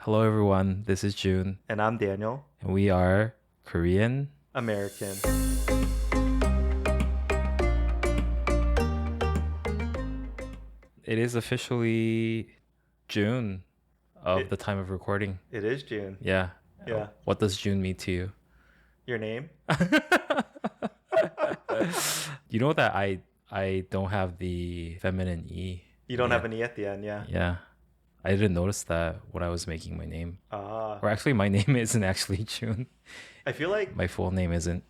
Hello, everyone. This is Jun, And I'm Daniel, and we are Korean. American. It is officially June of It, the time of recording. it is June. Yeah. Yeah. What does June mean to you? Your name? You know that I don't have the feminine E. You don't Yeah. have an E at the end, yeah. Yeah. I didn't notice that when I was making my name. Ah. Or actually, my name isn't actually June. I feel like My full name isn't.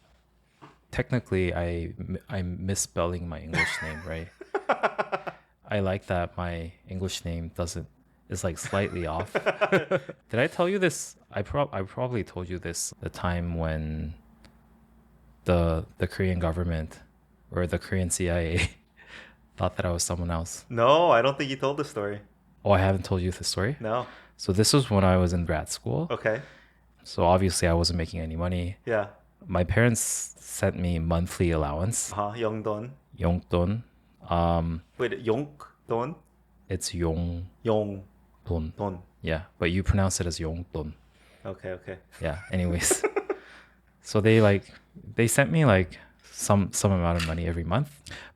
Technically, I'm misspelling my English name, right? I like that my English name is like slightly off. Did I tell you this? I probably told you this the time when the Korean government or the Korean CIA thought that I was someone else. No, I don't think you told the story. Oh, I haven't told you the story? No. So this was when I was in grad school. Okay. So obviously I wasn't making any money. Yeah. My parents sent me monthly allowance. Yongdon. 용돈. Wait, Yongdon? It's 용돈. Yongdon. Yeah, but you pronounce it as 용돈. Okay. Yeah. Anyways, so they sent me like some amount of money every month,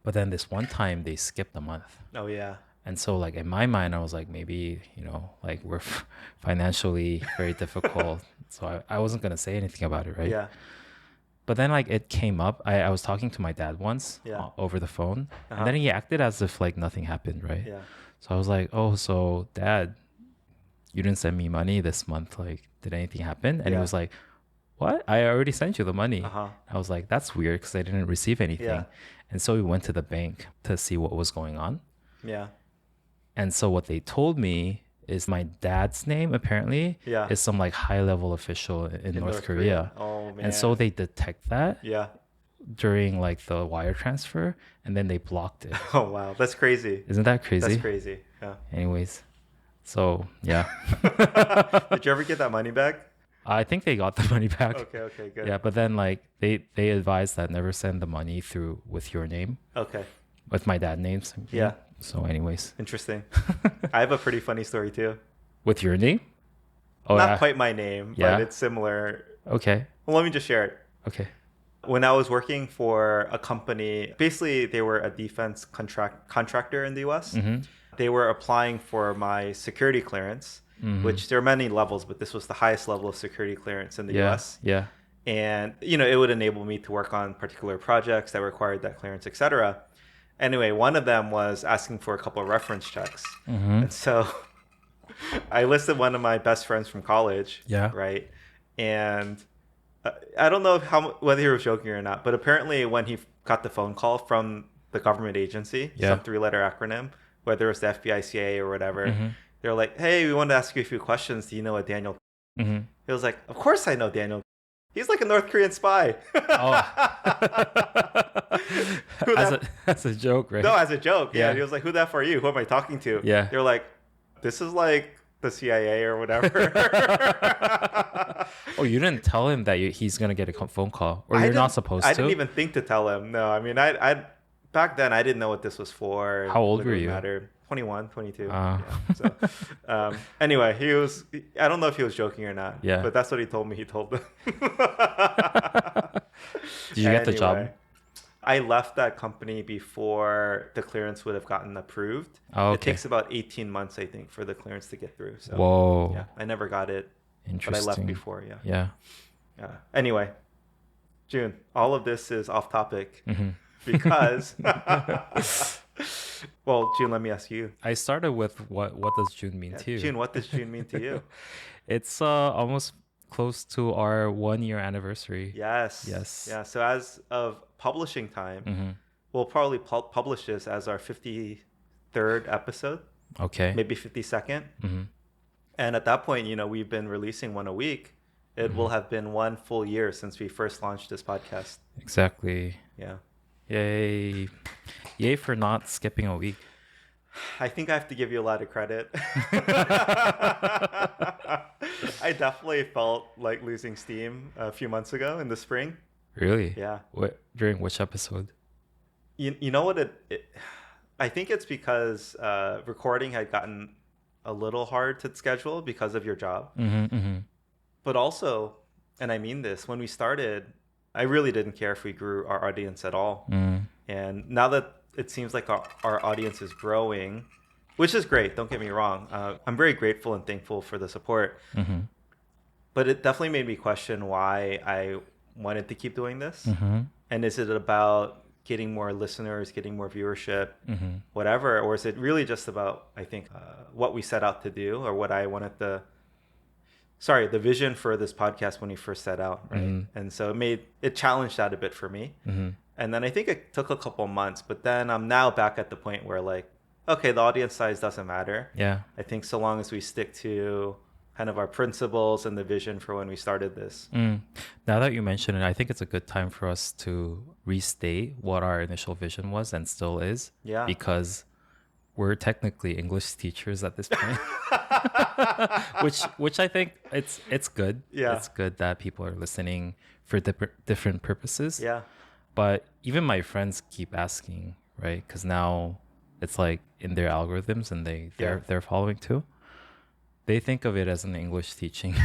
but then this one time they skipped a month, Oh, yeah. and so like in my mind I was like maybe like we're financially very difficult, so I wasn't gonna say anything about it, right? Yeah. But then like it came up. I was talking to my dad once Yeah. over the phone, Uh-huh. and then he acted as if like nothing happened, right? Yeah. So I was like, oh, so dad, you didn't send me money this month. Like, did anything happen? And he Yeah. was like, what? I already sent you the money. Uh-huh. I was like, that's weird because I didn't receive anything. Yeah. And so we went to the bank to see what was going on. Yeah. And so what they told me is my dad's name apparently Yeah. is some like high level official in North Korea. Oh, man. And so they detect that Yeah. during like the wire transfer, and then they blocked it. Oh, wow. That's crazy. Isn't that crazy? That's crazy. Yeah. Anyways, so yeah. Did you ever get that money back? I think they got the money back. Okay, good. Yeah, but then like they advised that never send the money through with your name, Okay. with my dad's name. Yeah. So anyways, Interesting. I have a pretty funny story too. with your name? Oh, Not yeah. quite my name, Yeah? but it's similar. Okay. Well, let me just share it. Okay. When I was working for a company, basically they were a defense contractor in the US. Mm-hmm. They were applying for my security clearance, which there are many levels, but this was the highest level of security clearance in the Yeah. US. Yeah. And it would enable me to work on particular projects that required that clearance, etc. Anyway, one of them was asking for a couple of reference checks. Mm-hmm. And so I listed one of my best friends from college, Yeah. right? And I don't know whether he was joking or not, but apparently when he got the phone call from the government agency, Yeah. some 3-letter acronym, whether it was the FBI, CIA, or whatever, Mm-hmm. they're like, hey, we wanted to ask you a few questions. Do you know what Daniel? Mm-hmm. He was like, of course I know Daniel. He's like a North Korean spy. Oh. Who that- as a joke, right? No, as a joke. Yeah. Yeah. He was like, who that for you? Who am I talking to? Yeah. They're like, this is like the CIA or whatever. Oh, you didn't tell him that he's gonna get a phone call, or I you're not didn't- supposed to? I didn't even think to tell him. No, I mean, I back then I didn't know what this was for. How old It were didn't you? Matter. 21, 22. Ah. Yeah, so, anyway, I don't know if he was joking or not. Yeah. But that's what he told me. He told them. Did you get the job? Anyway, I left that company before the clearance would have gotten approved. Oh, It okay. takes about 18 months, I think, for the clearance to get through. So, Whoa. yeah, I never got it, but I Interesting. left before. Yeah. Yeah. Anyway, June, all of this is off topic Mm-hmm. because, well, June, let me ask you. I started with what does June mean to you? June, what does June mean to you? It's almost close to our 1-year anniversary. Yes. Yes. Yeah. So as of publishing time, Mm-hmm. we'll probably publish this as our 53rd episode, Okay. maybe 52nd. Mm-hmm. And at that point, we've been releasing one a week. It will have been 1 full year since we first launched this podcast. Exactly. Yeah. Yay. Yay for not skipping a week. I think I have to give you a lot of credit. I definitely felt like losing steam a few months ago in the spring. Really? Yeah. During which episode? You know what I think it's because recording had gotten a little hard to schedule because of your job. But also, and I mean this, when we started, I really didn't care if we grew our audience at all. And now that it seems like our audience is growing, which is great, don't get me wrong. I'm very grateful and thankful for the support. But it definitely made me question why I wanted to keep doing this. And is it about getting more listeners, getting more viewership, whatever? Or is it really just about, I think, what we set out to do, or what I wanted the vision for this podcast when we first set out, right? And so it challenged that a bit for me. And then I think it took a couple months, but then I'm now back at the point where, like, okay, the audience size doesn't matter. Yeah. I think so long as we stick to kind of our principles and the vision for when we started this. Now that you mention it, I think it's a good time for us to restate what our initial vision was and still is. Yeah. Because we're technically English teachers at this point. which I think it's good. Yeah. It's good that people are listening for different purposes. Yeah. But even my friends keep asking, right? Because now it's like in their algorithms, and they're following too. They think of it as an English teaching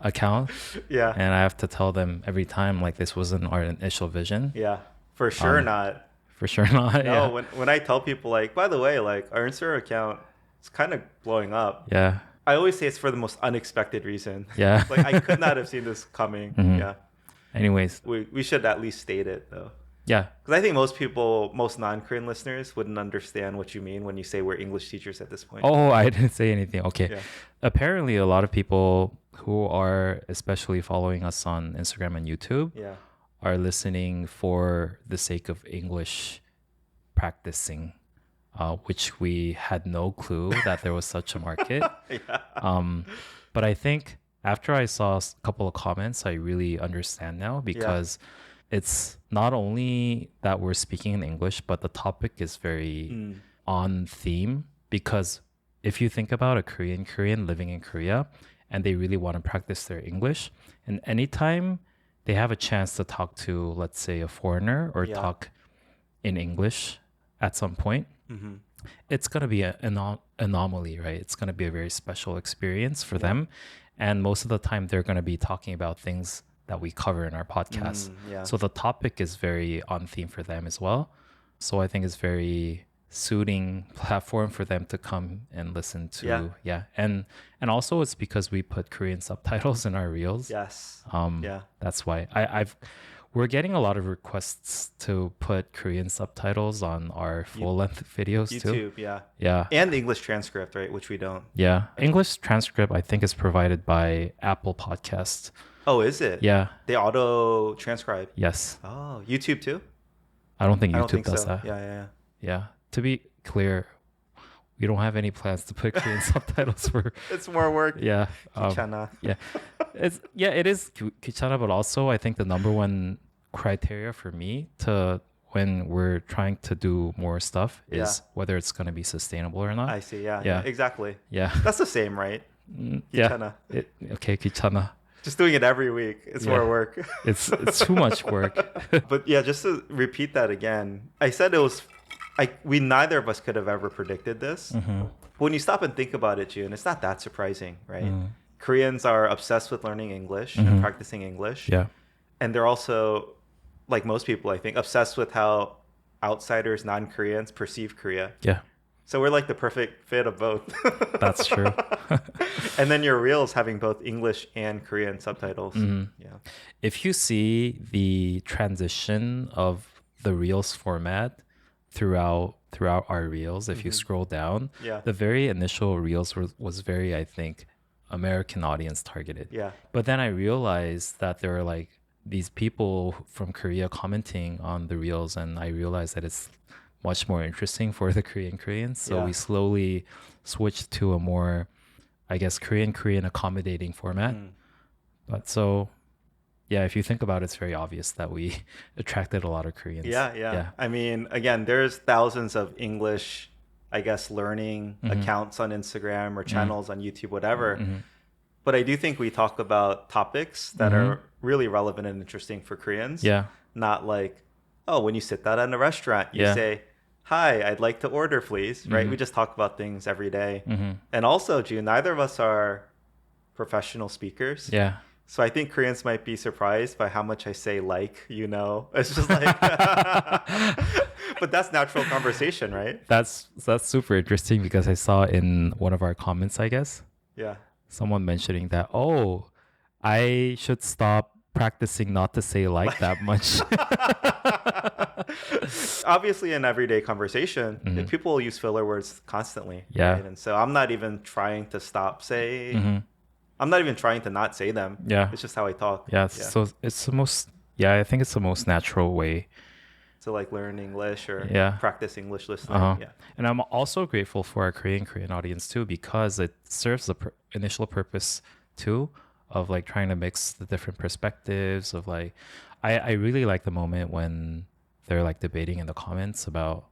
account. Yeah. And I have to tell them every time, like, this wasn't our initial vision. Yeah. For sure not. For sure not. No, Yeah. when I tell people, like, by the way, like, our Instagram account is kind of blowing up. Yeah. I always say it's for the most unexpected reason. Yeah. Like, I could not have seen this coming. Yeah. Anyways. We should at least state it, though. Yeah. Because I think most non-Korean listeners wouldn't understand what you mean when you say we're English teachers at this point. Oh, I didn't say anything. Okay. Yeah. Apparently, a lot of people who are especially following us on Instagram and YouTube are listening for the sake of English practicing, which we had no clue that there was such a market. But I think after I saw a couple of comments, I really understand now, because it's not only that we're speaking in English, but the topic is very on theme. Because if you think about a Korean living in Korea and they really want to practice their English, and anytime they have a chance to talk to, let's say, a foreigner or talk in English at some point, it's going to be an anomaly, right? It's going to be a very special experience for them. And most of the time, they're going to be talking about things that we cover in our podcast. So the topic is very on theme for them as well. So I think it's very suiting platform for them to come and listen to. And also it's because we put Korean subtitles in our reels. Yes. That's why we're getting a lot of requests to put Korean subtitles on our full-length videos YouTube, too. Yeah. And the English transcript, right? Which we don't. Yeah. English transcript, I think, is provided by Apple Podcasts. Oh, is it? Yeah. They auto transcribe. Yes. Oh, YouTube too? I don't think I YouTube don't think does so. that. Yeah. To be clear, we don't have any plans to put Korean subtitles for. It's more work. Yeah. 귀찮아. It is 귀찮아, but also I think the number one criteria for me when we're trying to do more stuff is whether it's going to be sustainable or not. I see. Yeah. Exactly. Yeah. That's the same, right? Yeah. Okay, 귀찮아. Just doing it every week. It's more work. It's too much work. But yeah, just to repeat that again, I said we neither of us could have ever predicted this. When you stop and think about it, Jun, it's not that surprising, right? Koreans are obsessed with learning English and practicing English. Yeah. And they're also, like most people, I think, obsessed with how outsiders, non-Koreans, perceive Korea. Yeah. So we're like the perfect fit of both. That's true. And then your reels having both English and Korean subtitles. Yeah. If you see the transition of the reels format throughout our reels, if you scroll down, the very initial reels was very, I think, American audience targeted. Yeah. But then I realized that there are like these people from Korea commenting on the reels, and I realized that it's much more interesting for the Koreans. So we slowly switched to a more, I guess, Korean accommodating format. But so, yeah, if you think about it, it's very obvious that we attracted a lot of Koreans. Yeah. I mean, again, there's thousands of English, I guess, learning accounts on Instagram or channels on YouTube, whatever. But I do think we talk about topics that are really relevant and interesting for Koreans. Yeah. Not like, oh, when you sit down in a restaurant, you say, hi, I'd like to order, please. Right? We just talk about things every day. And also, June, neither of us are professional speakers. Yeah. So I think Koreans might be surprised by how much I say like, It's just like, but that's natural conversation, right? That's super interesting because I saw in one of our comments, I guess, Yeah. someone mentioning that, oh, I should stop practicing not to say like that much. Obviously, in everyday conversation, people use filler words constantly. Yeah. Right? And so I'm not even trying to I'm not even trying to not say them. Yeah. It's just how I talk. Yeah. So it's the most, yeah, I think it's the most natural way. To like learn English or Yeah. practice English listening. Yeah. And I'm also grateful for our Korean audience too, because it serves the initial purpose too of like trying to mix the different perspectives of like, I really like the moment when they're like debating in the comments about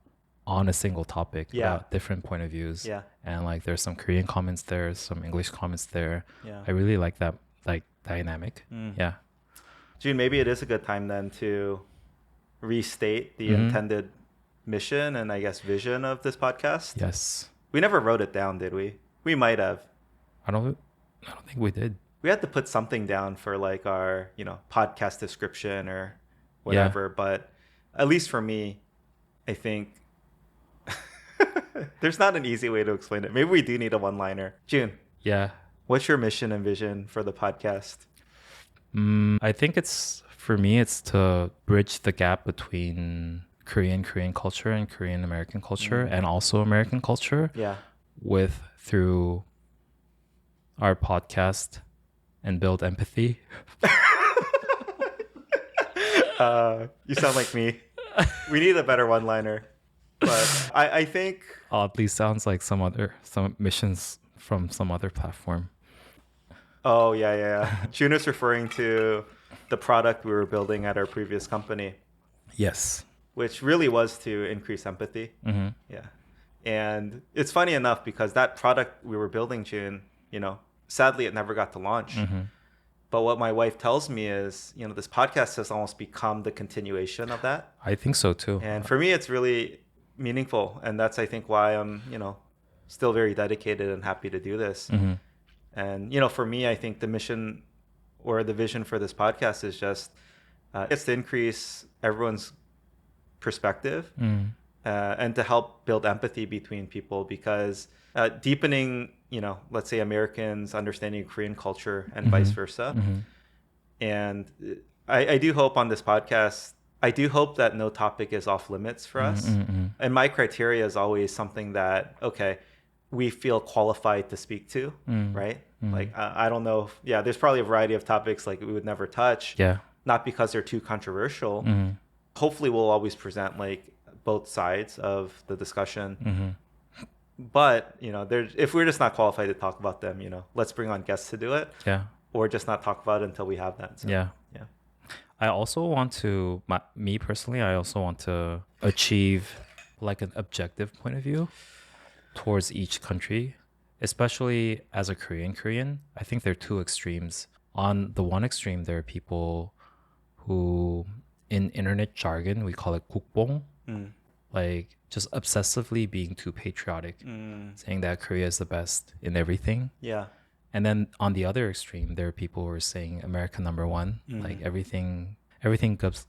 on a single topic about different point of views. Yeah. And like there's some Korean comments there, some English comments there. Yeah. I really like that like dynamic. Yeah. June, maybe it is a good time then to restate the intended mission and I guess vision of this podcast. Yes. We never wrote it down, did we? We might have. I don't think we did. We had to put something down for like our, podcast description or whatever. But at least for me, I think there's not an easy way to explain it. Maybe we do need a one-liner. June. Yeah. What's your mission and vision for the podcast? I think for me, it's to bridge the gap between Korean culture and Korean American culture and also American culture. Yeah. Through our podcast and build empathy. You sound like me. We need a better one-liner. But I think Oddly sounds like some missions from some other platform. Oh, yeah. June is referring to the product we were building at our previous company. Yes. Which really was to increase empathy. Yeah. And it's funny enough because that product we were building, June, sadly it never got to launch. But what my wife tells me is, this podcast has almost become the continuation of that. I think so too. And for me, it's really meaningful. And that's, I think, why I'm, still very dedicated and happy to do this. And, for me, I think the mission or the vision for this podcast is just it's to increase everyone's perspective and to help build empathy between people because deepening, let's say Americans' understanding of Korean culture and vice versa. And I do hope on this podcast, I do hope that no topic is off limits for us. And my criteria is always something that, okay, we feel qualified to speak to, right? Like, I don't know. There's probably a variety of topics like we would never touch. Yeah. Not because they're too controversial. Hopefully we'll always present like both sides of the discussion. But, if we're just not qualified to talk about them, let's bring on guests to do it. Yeah. Or just not talk about it until we have that. So, yeah. I also want to, me personally, I also want to achieve like an objective point of view towards each country, especially as a Korean. I think there are two extremes. On the one extreme, there are people who, in internet jargon, we call it 국뽕, like just obsessively being too patriotic, saying that Korea is the best in everything. Yeah. And then on the other extreme, there are people who are saying America number one, like everything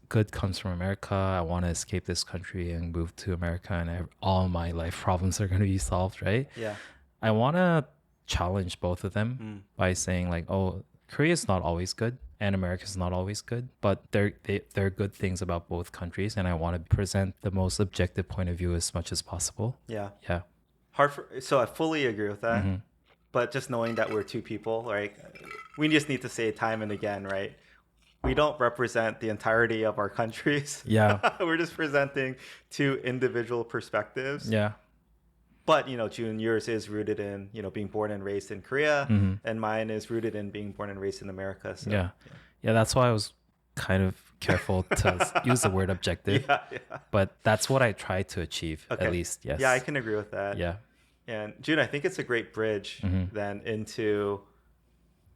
good comes from America. I want to escape this country and move to America, and all my life problems are going to be solved, right? Yeah. I want to challenge both of them by saying like, oh, Korea is not always good and America is not always good, but there are good things about both countries, and I want to present the most objective point of view as much as possible. Yeah. Yeah. So I fully agree with that. But just knowing that we're two people, right? We just need to say time and again, right? We don't represent the entirety of our countries. Yeah. We're just presenting two individual perspectives. Yeah. But, June, yours is rooted in, being born and raised in Korea, and mine is rooted in being born and raised in America. So, yeah. That's why I was kind of careful to use the word objective. Yeah. But that's what I try to achieve, at least. Yes. Yeah, I can agree with that. Yeah. And June, I think it's a great bridge then into,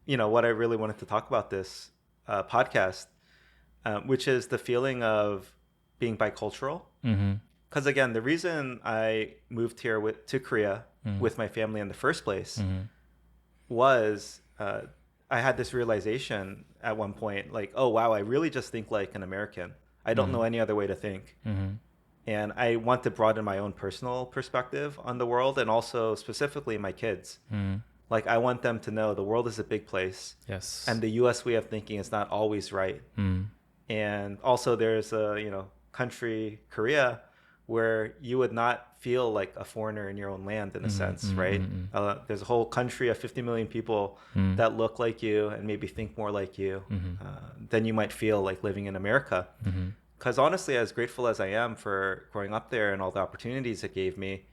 what I really wanted to talk about this podcast, which is the feeling of being bicultural. Because again, the reason I moved here to Korea with my family in the first place was I had this realization at one point, like, oh wow, I really just think like an American. I don't know any other way to think. And I want to broaden my own personal perspective on the world, and also specifically my kids. Like, I want them to know the world is a big place. Yes. And the US way of thinking is not always right. And also there's a, country, Korea, where you would not feel like a foreigner in your own land in a sense, right? There's a whole country of 50 million people that look like you and maybe think more like you than you might feel like living in America. Because honestly, as grateful as I am for growing up there and all the opportunities it gave me,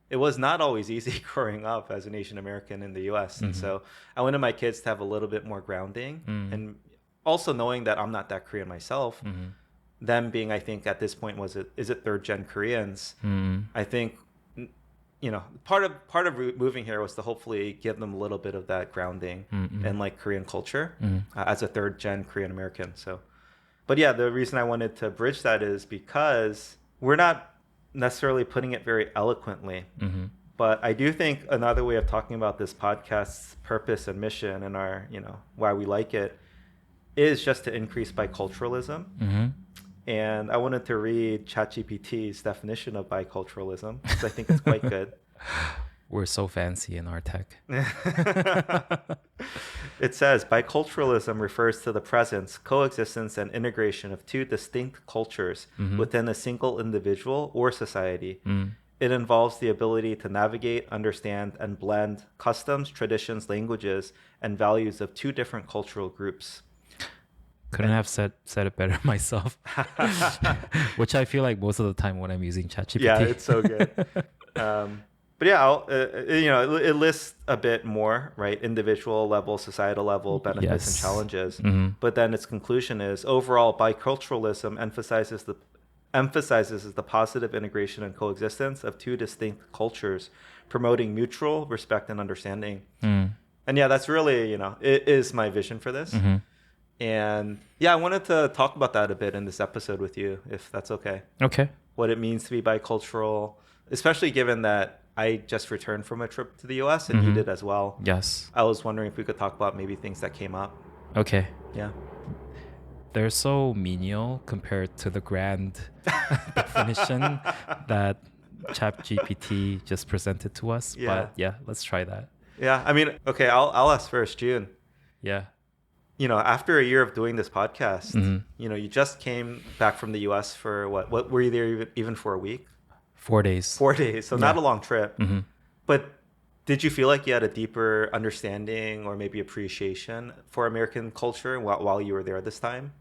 it was not always easy growing up as an Asian American in the US. And so I wanted my kids to have a little bit more grounding, and also knowing that I'm not that Korean myself. Them being, I think at this point, is it third gen Koreans? I think, part of moving here was to hopefully give them a little bit of that grounding in like Korean culture as a third gen Korean American. So, but yeah, the reason I wanted to bridge that is because we're not necessarily putting it very eloquently, but I do think another way of talking about this podcast's purpose and mission and our, why we like it, is just to increase biculturalism. And I wanted to read ChatGPT's definition of biculturalism because I think it's quite good. We're so fancy in our tech. It says, biculturalism refers to the presence, coexistence, and integration of two distinct cultures within a single individual or society. It involves the ability to navigate, understand, and blend customs, traditions, languages, and values of two different cultural groups. Couldn't have said it better myself. Which I feel like most of the time when I'm using ChatGPT. Yeah, it's so good. But yeah, it lists a bit more, right? Individual level, societal level benefits and challenges. But then its conclusion is, overall, biculturalism emphasizes the positive integration and coexistence of two distinct cultures, promoting mutual respect and understanding. And yeah, that's really, it is my vision for this. And yeah, I wanted to talk about that a bit in this episode with you, if that's okay. Okay. What it means to be bicultural, especially given that I just returned from a trip to the US and you did as well. Yes. I was wondering if we could talk about maybe things that came up. Okay. Yeah. They're so menial compared to the grand definition that ChatGPT just presented to us. Yeah. But yeah, let's try that. Yeah. I mean, okay, I'll ask first, Jun. Yeah. After a year of doing this podcast, you just came back from the US for what were you there even for a week? 4 days. 4 days. So not a long trip. But did you feel like you had a deeper understanding or maybe appreciation for American culture while you were there this time?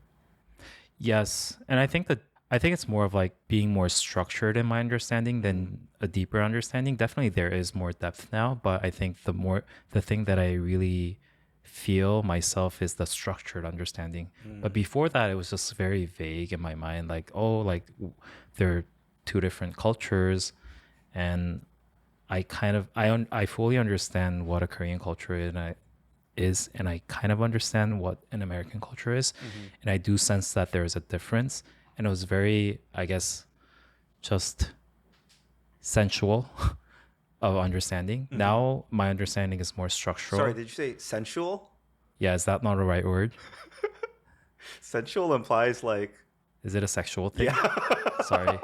Yes. And I think it's more of like being more structured in my understanding than a deeper understanding. Definitely there is more depth now, but I think the thing that I really feel myself is the structured understanding. But before that, it was just very vague in my mind, like, oh, like there are two different cultures, and I fully understand what a Korean culture is, and I kind of understand what an American culture is, and I do sense that there is a difference. And it was very, I guess, just sensual of understanding. Now my understanding is more structural. Sorry, did you say sensual? Yeah, is that not a right word? Sensual implies like... Is it a sexual thing? Yeah. Sorry.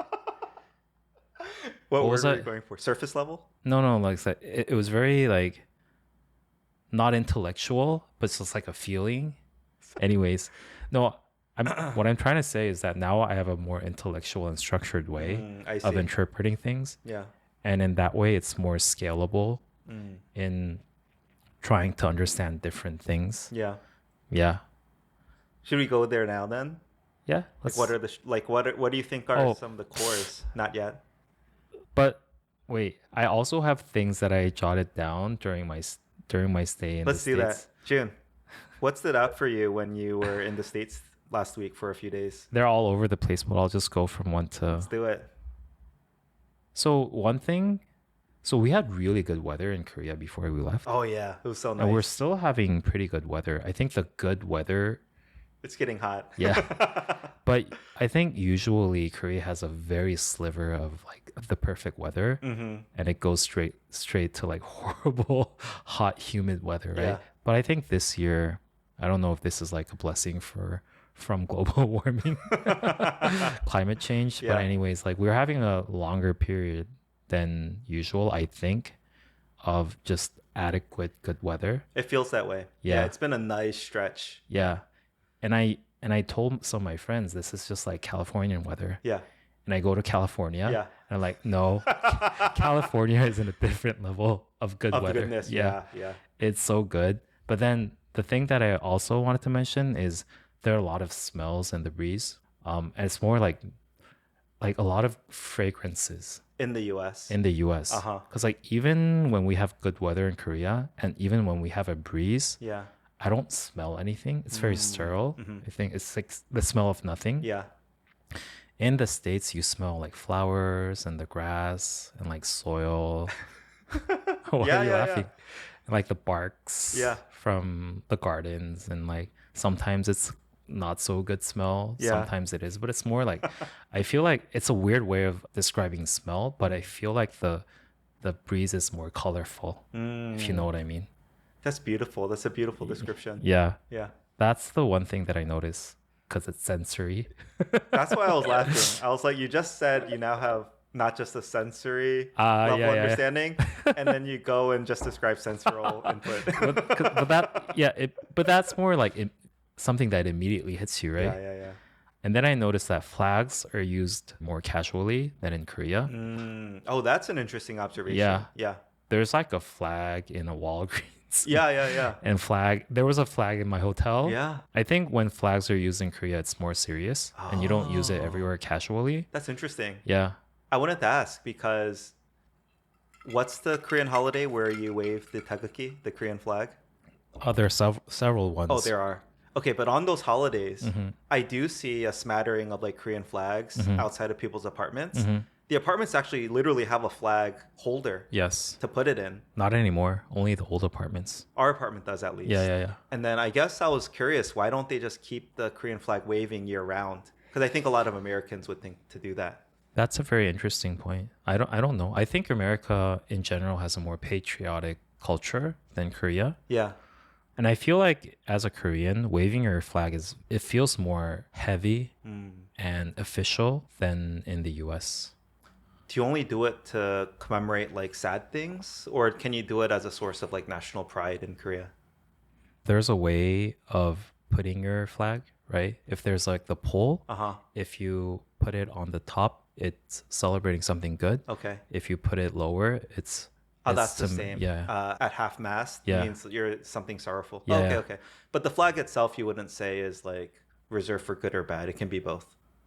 What word were you going for? Surface level? No, like it was very like not intellectual, but it's just like a feeling. Anyways, no, what I'm trying to say is that now I have a more intellectual and structured way of interpreting things. Yeah. And in that way, it's more scalable in trying to understand different things. Yeah. Yeah. Should we go there now then? Yeah. What do you think are some of the cores? Not yet. But wait, I also have things that I jotted down during my stay in the States. Let's do that. Jun, what stood out for you when you were in the States last week for a few days? They're all over the place, but I'll just go from one to... Let's do it. So one thing, we had really good weather in Korea before we left. Oh yeah, it was so nice. And we're still having pretty good weather. I think the good weather It's getting hot. Yeah. But I think usually Korea has a very sliver of like the perfect weather, Mm-hmm. and it goes straight to like horrible hot humid weather, right? Yeah. But I think this year, I don't know if this is like a blessing from global warming, climate change, but Yeah. anyways, like we're having a longer period than usual, I think, of just adequate good weather. It feels that way. Yeah, Yeah. it's been a nice stretch. Yeah. And I told some of my friends this is just like Californian weather. Yeah. And I go to California, Yeah. and I'm like, no, California is in a different level of good Of weather. goodness. Yeah. Yeah. It's so good. But then the thing that I also wanted to mention is there are a lot of smells in the breeze. And it's more like a lot of fragrances In the US. in the US. Uh-huh. Because like even when we have good weather in Korea, and even when we have a breeze, Yeah. I don't smell anything. It's very sterile. I think it's like the smell of nothing. Yeah. In the States, you smell like flowers and the grass and like soil. Why Yeah, are you yeah, laughing? And, like the barks Yeah. from the gardens, and like sometimes it's not so good smell. Yeah. Sometimes it is, but it's more like I feel like it's a weird way of describing smell, but I feel like the breeze is more colorful, if you know what I mean. That's beautiful. That's a beautiful description. Yeah. Yeah. That's the one thing that I notice because it's sensory. That's why I was laughing. I was like, you just said you now have not just a sensory level yeah. understanding, and then you go and just describe sensorial input. but that's more like something that immediately hits you, right? Yeah. And then I noticed that flags are used more casually than in Korea. Oh, that's an interesting observation. Yeah. Yeah. There's like a flag in a Walgreens. Yeah. And there was a flag in my hotel. Yeah. I think when flags are used in Korea, it's more serious, and you don't use it everywhere casually. That's interesting. Yeah. I wanted to ask because what's the Korean holiday where you wave the taegukgi, the Korean flag? There are several ones. Oh, there are. Okay, but on those holidays, I do see a smattering of like Korean flags outside of people's apartments. The apartments actually literally have a flag holder Yes. to put it in. Not anymore. Only the old apartments. Our apartment does at least. Yeah. And then I guess I was curious, why don't they just keep the Korean flag waving year round? Because I think a lot of Americans would think to do that. That's a very interesting point. I don't know. I think America in general has a more patriotic culture than Korea. Yeah. And I feel like as a Korean, waving your flag it feels more heavy and official than in the US. Do you only do it to commemorate like sad things, or can you do it as a source of like national pride in Korea? There's a way of putting your flag, right? If there's like the pole, if you put it on the top, it's celebrating something good. Okay. If you put it lower, it's That's the same. Yeah. At half mast means you're something sorrowful. Yeah. Okay. But the flag itself, you wouldn't say is like reserved for good or bad. It can be both.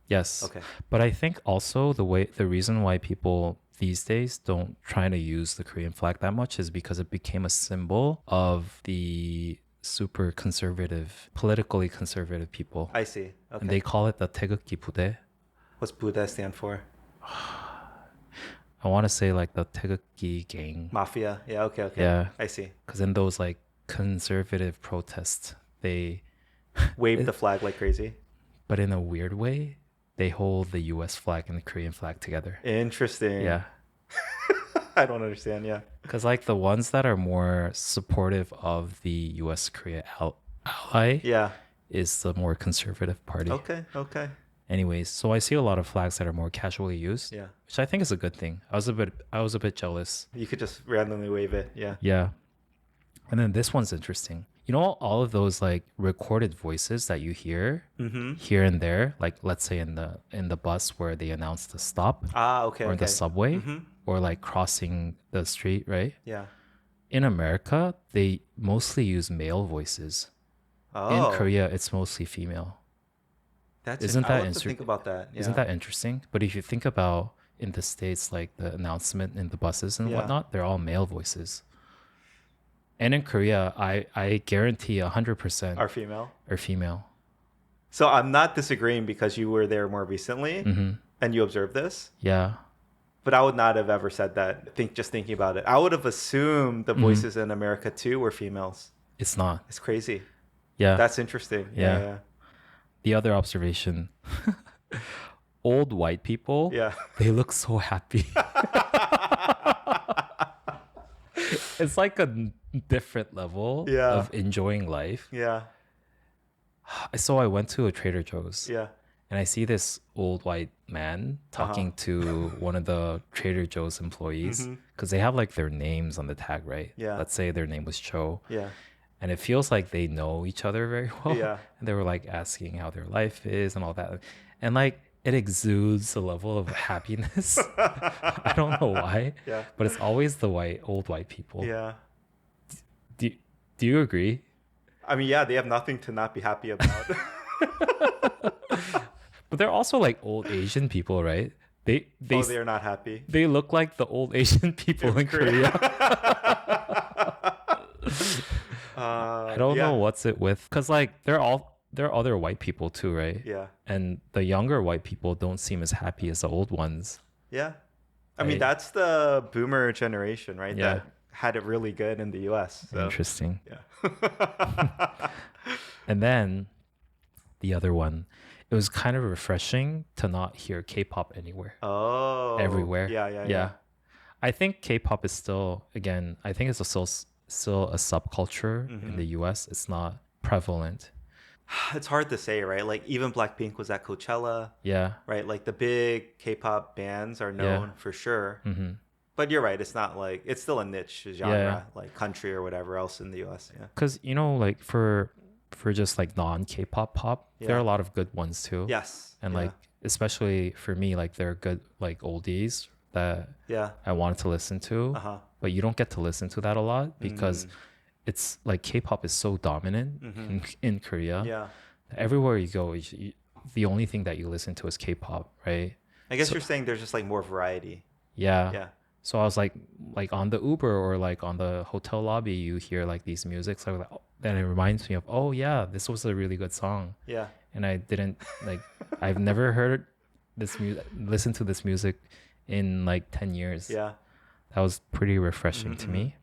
Yes. Okay. But I think also the reason why people these days don't try to use the Korean flag that much is because it became a symbol of the super conservative, politically conservative people. I see. Okay. And they call it the 태극기 부대. What's Buddha stand for? I want to say like the 태극기 gang. Mafia. Yeah. Okay. Yeah. I see. Because in those like conservative protests, they Wave the flag like crazy. but in a weird way, they hold the US flag and the Korean flag together. Interesting. Yeah. I don't understand. Yeah. Because like the ones that are more supportive of the US Korea ally Yeah. is the more conservative party. Okay. Anyways, so I see a lot of flags that are more casually used, Yeah. which I think is a good thing. I was a bit jealous. You could just randomly wave it. Yeah. Yeah. And then this one's interesting. You know, all of those like recorded voices that you hear here and there, like let's say in the bus where they announce the stop, Okay. or okay. the subway, or like crossing the street, right? Yeah. In America, they mostly use male voices. Oh. In Korea, it's mostly female. Isn't I that love to interesting? think about that. Yeah. Isn't that interesting? But if you think about in the States, like the announcement in the buses and Yeah. whatnot, they're all male voices. And in Korea, I guarantee 100% Are female? are female. So I'm not disagreeing because you were there more recently and you observed this, Yeah. but I would not have ever said that. Just thinking about it, I would have assumed the voices in America too were females. It's not. It's crazy. Yeah. That's interesting. Yeah. Yeah. the other observation, old white people, Yeah. they look so happy. It's like a different level Yeah. of enjoying life. Yeah. So I went to a Trader Joe's Yeah. and I see this old white man talking to one of the Trader Joe's employees because they have like their names on the tag, right? Yeah. Let's say their name was Cho. Yeah. And it feels like they know each other very well. Yeah. And they were like asking how their life is and all that. And like it exudes a level of happiness. I don't know why. Yeah. But it's always the old white people. Yeah. Do you agree? I mean, yeah, they have nothing to not be happy about. But they're also like old Asian people, right? They're not happy. They look like the old Asian people in Korea. I don't know what's it with, because like there are other white people too, right? Yeah. And the younger white people don't seem as happy as the old ones. Yeah. I mean, that's the boomer generation, right? Yeah. That had it really good in the US. So. Interesting. Yeah. And then the other one, it was kind of refreshing to not hear K-pop everywhere. Yeah. I think K-pop is still, again, I think it's still a subculture in the US. It's not prevalent. It's hard to say, right? Like even Blackpink was at Coachella. Yeah. Right? Like the big K-pop bands are known for sure. Mm-hmm. But you're right. It's not like, it's still a niche genre, like country or whatever else in the US. Yeah. Because, you know, like for just like non-K-pop pop, there are a lot of good ones too. Yes. And like, especially for me, like there are good like oldies that I wanted to listen to. But you don't get to listen to that a lot because it's like K-pop is so dominant in Korea. Yeah. Everywhere you go, the only thing that you listen to is K-pop, right? I guess you're saying there's just like more variety. Yeah. Yeah. So I was like on the Uber or like on the hotel lobby, you hear like these music. So I was like, then it reminds me of, oh yeah, this was a really good song. Yeah. And I didn't like, I've never heard this music, listened to this music in like 10 years. Yeah. That was pretty refreshing to me.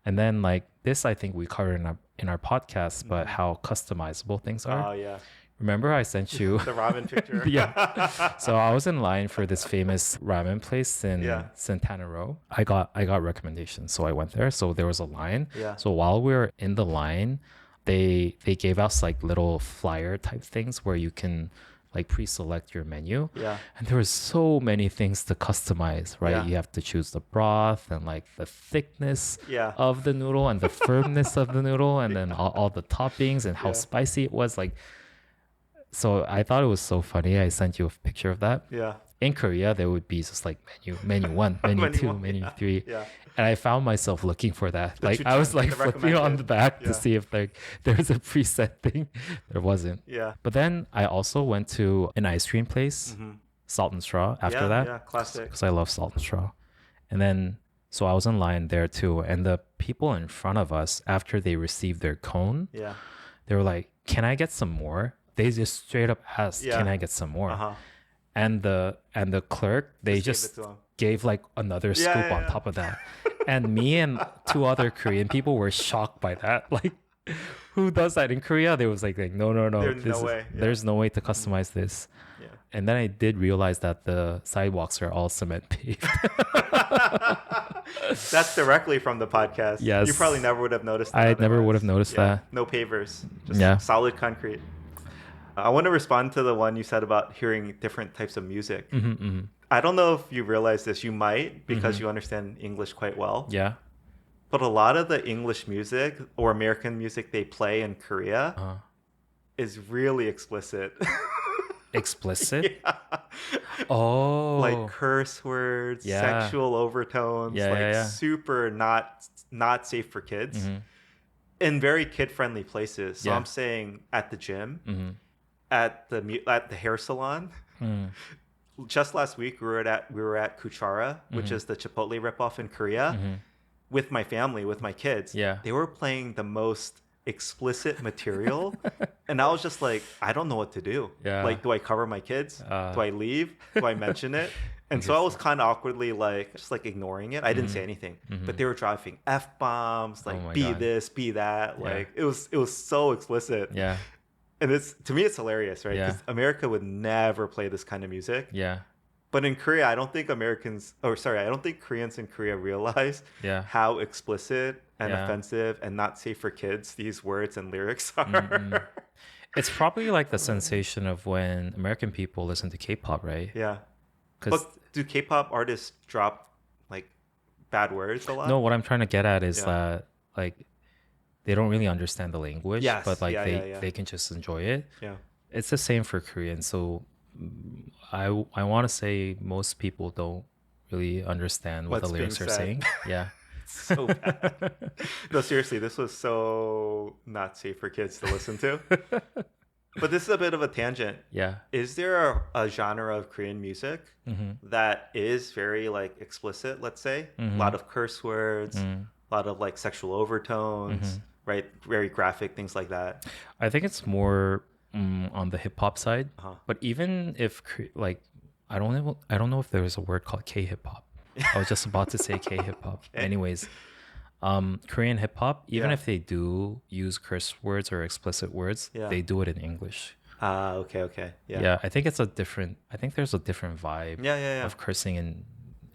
And then like this, I think we covered in our podcast, but how customizable things are. Oh yeah. Remember I sent you the ramen picture? Yeah. So I was in line for this famous ramen place in Santana Row. I got recommendations, so I went there. So there was a line. Yeah. So while we were in the line, they gave us like little flyer type things where you can like pre-select your menu. Yeah. And there was so many things to customize, right? Yeah. You have to choose the broth and like the thickness Yeah. of the noodle and the firmness of the noodle and then all the toppings and how spicy it was. Like, so I thought it was so funny. I sent you a picture of that. Yeah. In Korea, there would be just like menu 1, menu 2, menu 3. Yeah. And I found myself looking for that. The Like I was like flipping on the back Yeah. to see if like there's a preset thing. There wasn't. Yeah. But then I also went to an ice cream place, Salt and Straw, after that. Yeah, classic. Because I love Salt and Straw. And then, so I was in line there too. And the people in front of us, after they received their cone, Yeah. they were like, can I get some more? They just straight up asked, can I get some more? And the clerk, they just gave like another scoop on top of that. And me and 2 other Korean people were shocked by that. Like, who does that in Korea? They was like no. There's no way. Yeah. There's no way to customize this. Yeah. And then I did realize that the sidewalks are all cement paved. That's directly from the podcast. Yes. You probably never would have noticed that. I never would have noticed that. No pavers. Just solid concrete. I want to respond to the one you said about hearing different types of music. I don't know if you realize this. You might, because you understand English quite well. Yeah. But a lot of the English music or American music they play in Korea is really explicit. Explicit? Yeah. Oh. Like curse words, sexual overtones, super not safe for kids. In very kid-friendly places. So I'm saying at the gym, at the hair salon. Just last week we were at Kuchara, which is the Chipotle ripoff in Korea, with my family, with my kids. Yeah. They were playing the most explicit material, and I was just like, I don't know what to do. Yeah. Like, do I cover my kids? Do I leave? Do I mention it? And so I was kind of awkwardly like, just like ignoring it. I didn't say anything, but they were dropping F-bombs, like be God. this, be that. Like it was so explicit. Yeah. And it's, to me, it's hilarious, right? Yeah. Because America would never play this kind of music. Yeah. But in Korea, I don't think I don't think Koreans in Korea realize Yeah. how explicit and Yeah. offensive and not safe for kids these words and lyrics are. Mm-mm. It's probably like the sensation of when American people listen to K-pop, right? Yeah. Because But do K-pop artists drop like bad words a lot? no, what I'm trying to get at is Yeah. that like they don't really understand the language, Yes. but like Yeah. they can just enjoy it. Yeah. It's the same for Korean. So I want to say most people don't really understand what What's the lyrics being are said. saying. Yeah. So bad. No, seriously, this was so not safe for kids to listen to. But this is a bit of a tangent. Yeah. Is there a genre of Korean music Mm-hmm. that is very like explicit, let's say? Mhm. A lot of curse words, Mm. a lot of like sexual overtones, right? Very graphic, things like that. I think it's more on the hip hop side. Uh-huh. But even if like I don't know if there's a word called K hip hop. I was just about to say K hip hop. Okay. Anyways, Korean hip hop, even Yeah. if they do use curse words or explicit words, Yeah. they do it in English. Okay. Yeah. Yeah, I think there's a different vibe Yeah. of cursing in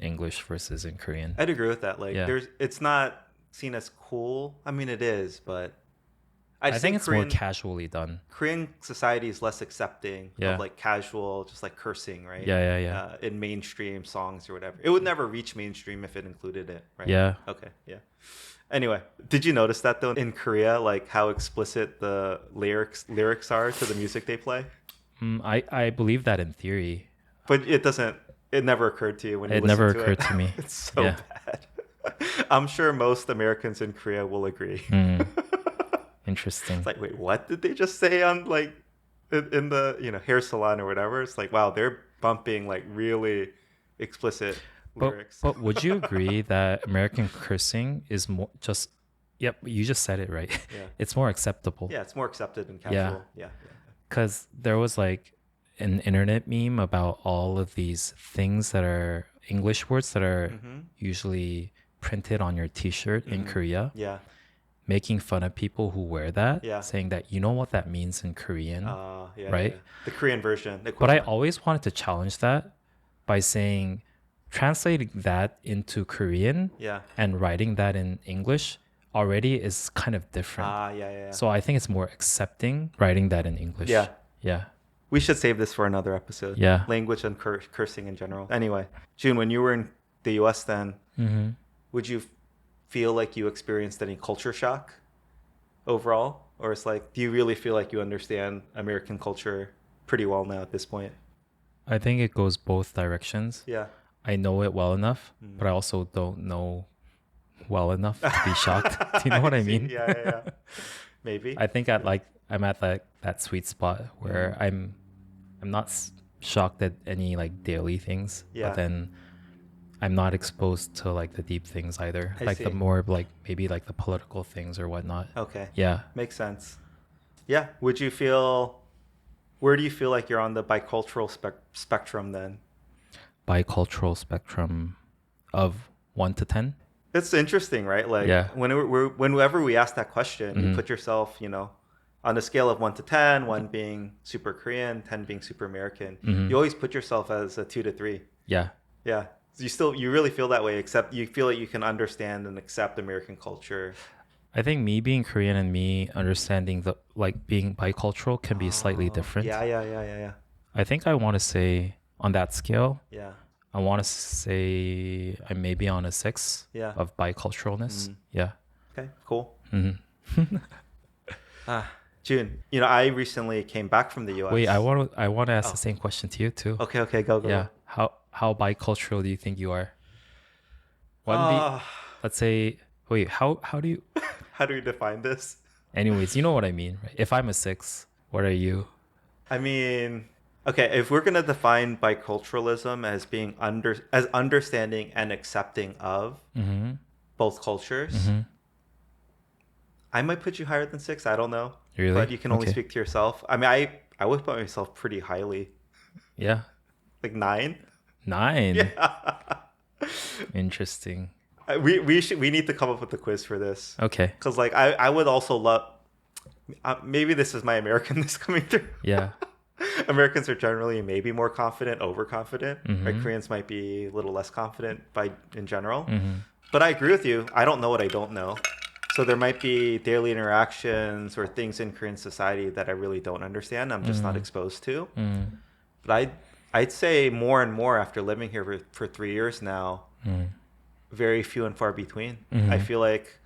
English versus in Korean. I'd agree with that. Like, Yeah. it's not seen as cool. I mean, it is, but I think it's more Korean, casually done. Korean society is less accepting Yeah. of like casual, just like cursing, right? Yeah. In mainstream songs or whatever. It would never reach mainstream if it included it, right? Yeah. Okay, yeah. Anyway, did you notice that though in Korea, like how explicit the lyrics are to the music they play? I believe that in theory. But it never occurred to you when you It listened never to occurred it. to me. It's so Yeah. bad. I'm sure most Americans in Korea will agree. Interesting. It's like, wait, what did they just say on like in the hair salon or whatever? It's like, wow, they're bumping like really explicit lyrics. But would you agree that American cursing is more just yep, you just said it right. Yeah. It's more acceptable. Yeah, it's more accepted and casual. Yeah. Because there was like an internet meme about all of these things that are English words that are usually printed on your t-shirt in Korea, Yeah. making fun of people who wear that, Yeah. saying that you know what that means in Korean, Yeah. right? Yeah. The Korean version. But I equivalent. always wanted to challenge that by saying, translating that into Korean Yeah. and writing that in English already is kind of different. Yeah. So I think it's more accepting writing that in English. Yeah. Yeah. We should save this for another episode. Yeah. Language and cursing in general. Anyway, June, when you were in the US then, would you feel like you experienced any culture shock overall? Or it's like, do you really feel like you understand American culture pretty well now at this point? I think it goes both directions. Yeah. I know it well enough, but I also don't know well enough to be shocked. Do you know what I see. mean? Yeah. Maybe. I think I'm at that sweet spot where I'm not shocked at any like daily things, Yeah. but then I'm not exposed to like the deep things either, I like see. the more like maybe like the political things or whatnot. Okay. Yeah. Makes sense. Yeah. Where do you feel like you're on the bicultural spectrum then? Bicultural spectrum of 1 to 10. It's interesting, right? Like Yeah. whenever we ask that question, you put yourself, on a scale of 1 to 10, 1 being super Korean, 10 being super American. You always put yourself as a 2 to 3. Yeah. Yeah. You really feel that way, except you feel like you can understand and accept American culture. I think me being Korean and me understanding the like being bicultural can be slightly different. Yeah. I think I want to say on that scale, Yeah. I want to say I'm maybe on a 6 Yeah. of biculturalness. Yeah. Okay, cool. June, I recently came back from the US. Wait, I want to ask the same question to you too. Okay, go. Yeah. How bicultural do you think you are? Let's say, wait, how do you How do we define this? anyways, you know what I mean, right? If I'm a 6, what are you? I mean, okay, if we're gonna define biculturalism as being as understanding and accepting of both cultures, I might put you higher than 6. I don't know, Really? but you can only Okay. speak to yourself. I mean, I would put myself pretty highly, Yeah. like 9. 9. Interesting. We need to come up with a quiz for this. Okay. Because like I would also love, maybe this is my Americanness coming through. Yeah. Americans are generally maybe more confident, overconfident. Mm-hmm. Right? Koreans might be a little less confident in general. Mm-hmm. But I agree with you. I don't know what I don't know. So there might be daily interactions or things in Korean society that I really don't understand. I'm just not exposed to. But I'd say more and more after living here for 3 years now, very few and far between. I feel like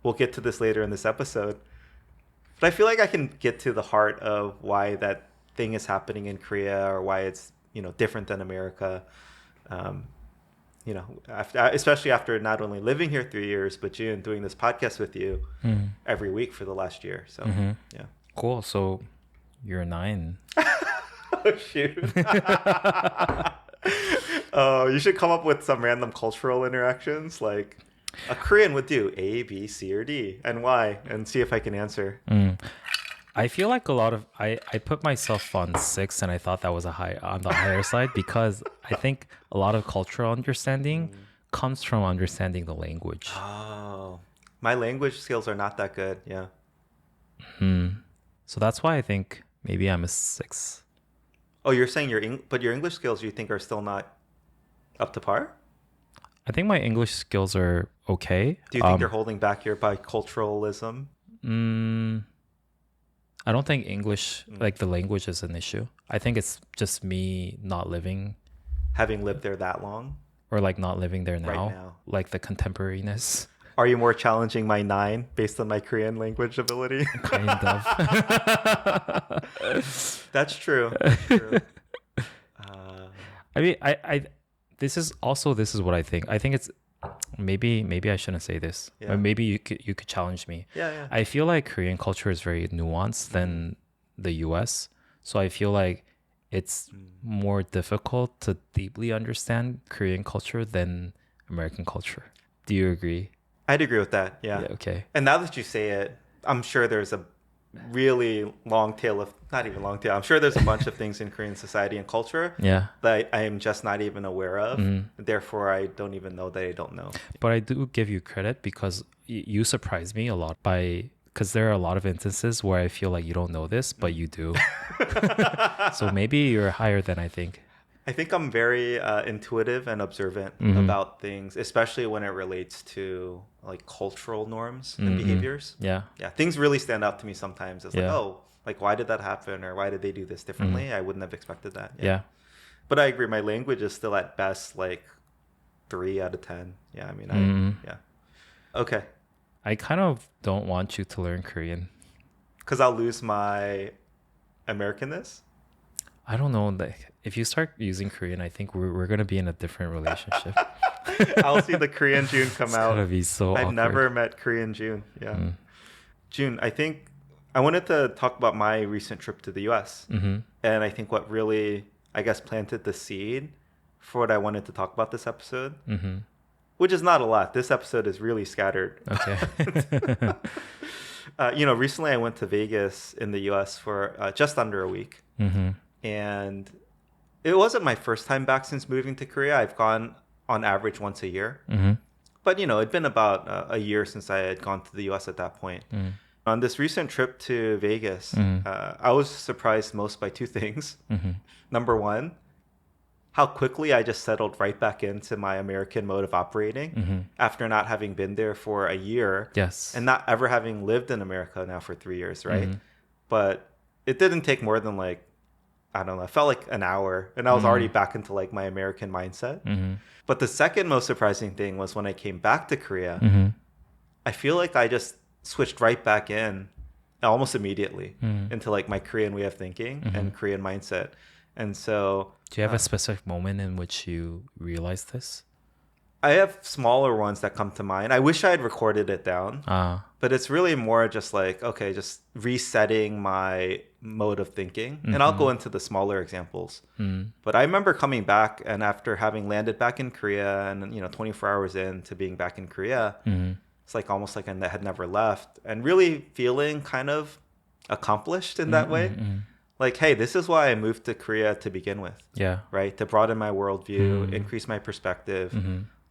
we'll get to this later in this episode. But I feel like I can get to the heart of why that thing is happening in Korea or why it's, different than America. Especially after not only living here 3 years, but June doing this podcast with you every week for the last year. So, yeah. Cool. So you're 9. Oh, shoot. Oh, you should come up with some random cultural interactions. Like a Korean would do A, B, C, or D, and Y, and see if I can answer. I feel like a lot of I put myself on 6, and I thought that was on the higher side because I think a lot of cultural understanding comes from understanding the language. Oh, my language skills are not that good. Yeah. So that's why I think maybe I'm a 6. Oh, you're saying but your English skills you think are still not up to par? I think my English skills are okay. Do you think you're holding back your biculturalism? I don't think English, like the language, is an issue. I think it's just me not living. Having lived there that long? Or like not living there Right now. Like the contemporariness. Are you more challenging my 9 based on my Korean language ability? Kind of. That's true. That's true. I mean, this is what I think. I think it's maybe I shouldn't say this. Yeah. Or maybe you could challenge me. Yeah. I feel like Korean culture is very nuanced than the US. So I feel like it's more difficult to deeply understand Korean culture than American culture. Do you agree? I'd agree with that. Yeah. Okay. And now that you say it, I'm sure there's a really long tail of, not even long tail, I'm sure there's a bunch of things in Korean society and culture that I am just not even aware of. Therefore, I don't even know that I don't know. But I do give you credit because you surprise me a lot because there are a lot of instances where I feel like you don't know this, but you do. So maybe you're higher than I think. I think I'm very intuitive and observant about things, especially when it relates to like cultural norms and behaviors. Yeah. Things really stand out to me sometimes. It's like, oh, like why did that happen, or why did they do this differently? I wouldn't have expected that. Yeah. But I agree. My language is still at best like 3 out of 10. Yeah. I mean, Okay. I kind of don't want you to learn Korean. Because I'll lose my Americanness. I don't know. Like, if you start using Korean, I think we're gonna be in a different relationship. I'll see the Korean June come it's out. Gonna be so I've awkward. never met Korean June. Yeah. June, I think I wanted to talk about my recent trip to the US. And I think what really, I guess, planted the seed for what I wanted to talk about this episode, which is not a lot. This episode is really scattered. Okay. Recently I went to Vegas in the US for just under a week. And it wasn't my first time back since moving to Korea. I've gone on average once a year. But, it'd been about a year since I had gone to the US at that point. On this recent trip to Vegas, I was surprised most by 2 things. Number one, how quickly I just settled right back into my American mode of operating after not having been there for a year. Yes. And not ever having lived in America now for 3 years, right? But it didn't take more than I don't know, it felt like an hour, and I was already back into my American mindset. But the second most surprising thing was when I came back to Korea, I feel like I just switched right back in almost immediately into my Korean way of thinking and Korean mindset. And so, do you have a specific moment in which you realized this? I have smaller ones that come to mind. I wish I had recorded it down, but it's really more just just resetting my mode of thinking. And I'll go into the smaller examples. But I remember coming back, and after having landed back in Korea and 24 hours into being back in Korea, it's almost like I had never left, and really feeling kind of accomplished in that way. Hey, this is why I moved to Korea to begin with. Yeah. Right? To broaden my worldview, increase my perspective,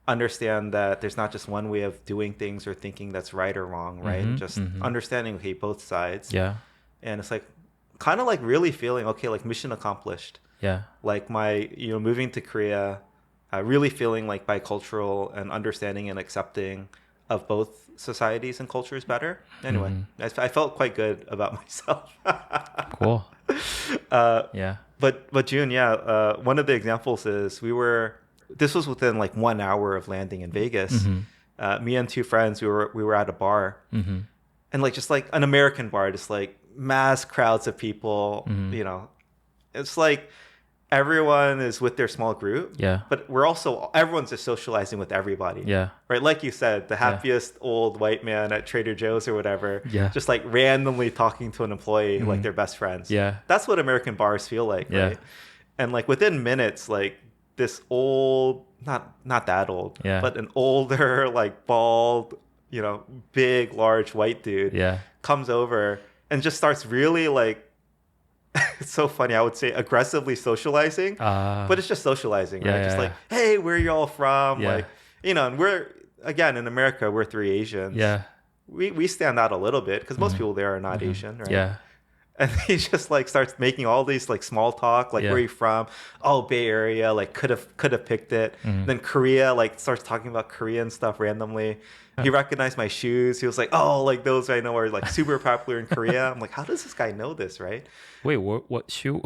understand that there's not just one way of doing things or thinking that's right or wrong, right? Just understanding, okay, both sides. Yeah. And it's like kind of like really feeling, okay, like mission accomplished. Yeah. Like my, moving to Korea, really feeling like bicultural and understanding and accepting of both societies and cultures better. Anyway, I felt quite good about myself. Cool. Yeah. But June, yeah, one of the examples is this was within like 1 hour of landing in Vegas. Me and two friends, we were at a bar, and like just like an American bar, just like mass crowds of people. It's like everyone is with their small group. Yeah. But everyone's just socializing with everybody. Yeah. Right. Like you said, the happiest old white man at Trader Joe's or whatever. Yeah. Just like randomly talking to an employee like they're best friends. Yeah. That's what American bars feel like. Yeah. Right. And like within minutes, like this old, not that old, but an older, like bald, big, large white dude comes over and just starts really like, it's so funny. I would say aggressively socializing, but it's just socializing, right? Just like, hey, where are y'all from? Like, and we're, again, in America, we're three Asians. Yeah. We stand out a little bit because most people there are not Asian, right? Yeah. And he just like starts making all these like small talk, like where are you from? Oh, Bay Area, like could have picked it. Then Korea, like starts talking about Korean stuff randomly. He recognized my shoes. He was like, oh, like those I know are like super popular in Korea. I'm like, how does this guy know this, right? Wait, what shoe?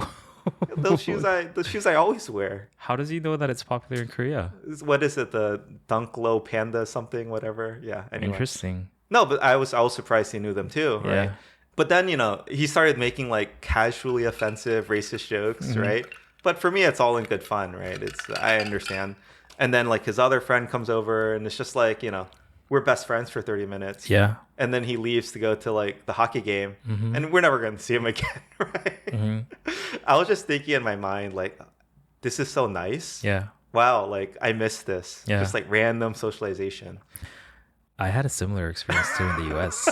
Those shoes I always wear. How does he know that it's popular in Korea? What is it? The Dunk Low Panda something, whatever. Yeah. Anyway. Interesting. No, but I was surprised he knew them too, right? Yeah. But then, he started making like casually offensive racist jokes, right? But for me, it's all in good fun, right? I understand. And then like his other friend comes over and it's just like, we're best friends for 30 minutes. Yeah. And then he leaves to go to like the hockey game and we're never going to see him again, right? I was just thinking in my mind, like, this is so nice. Yeah. Wow. Like I miss this. Yeah. Just like random socialization. I had a similar experience too in the US.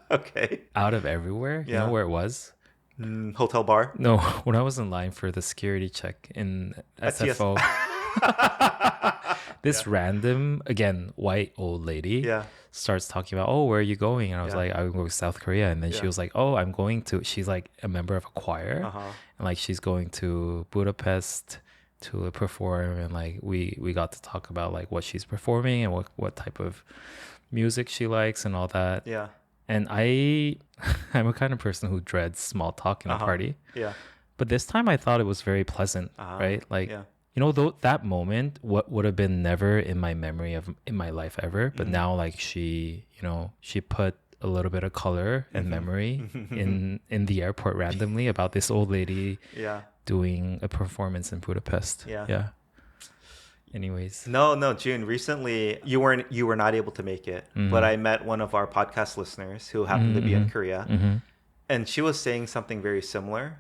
Okay. Out of everywhere. You know where it was? Hotel bar? No, when I was in line for the security check in SFO. This random, again, white old lady starts talking about, oh, where are you going? And I was like, I'm going to South Korea. And then she was like, oh, she's like a member of a choir. And like she's going to Budapest to perform. And like we got to talk about like what she's performing and what type of music she likes and all that. Yeah. And I'm a kind of person who dreads small talk in a party. Yeah. But this time I thought it was very pleasant, right? Like, that moment, what would have been never in my memory in my life ever. But now like she put a little bit of color and memory in the airport randomly about this old lady doing a performance in Budapest. Yeah. Anyways. No, June, recently you were not able to make it, but I met one of our podcast listeners who happened to be in Korea, and she was saying something very similar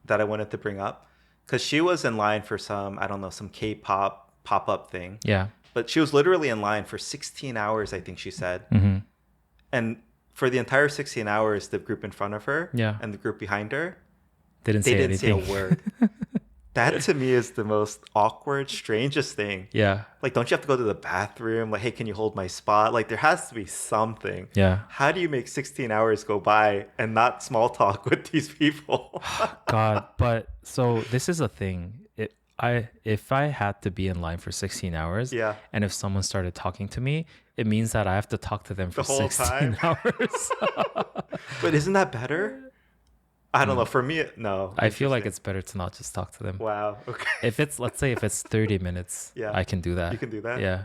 that I wanted to bring up because she was in line for some K-pop pop-up thing. Yeah. But she was literally in line for 16 hours, I think she said. And for the entire 16 hours, the group in front of her and the group behind her, they didn't say a word. That to me is the most awkward, strangest thing. Yeah. Like, don't you have to go to the bathroom? Like, hey, can you hold my spot? Like, there has to be something. Yeah. How do you make 16 hours go by and not small talk with these people? God, but so this is a thing. If I had to be in line for 16 hours, and if someone started talking to me, it means that I have to talk to them for the whole 16 time? hours. But isn't that better? I don't know. For me, no. I feel like it's better to not just talk to them. Wow. Okay. Let's say if it's 30 minutes, I can do that. You can do that? Yeah.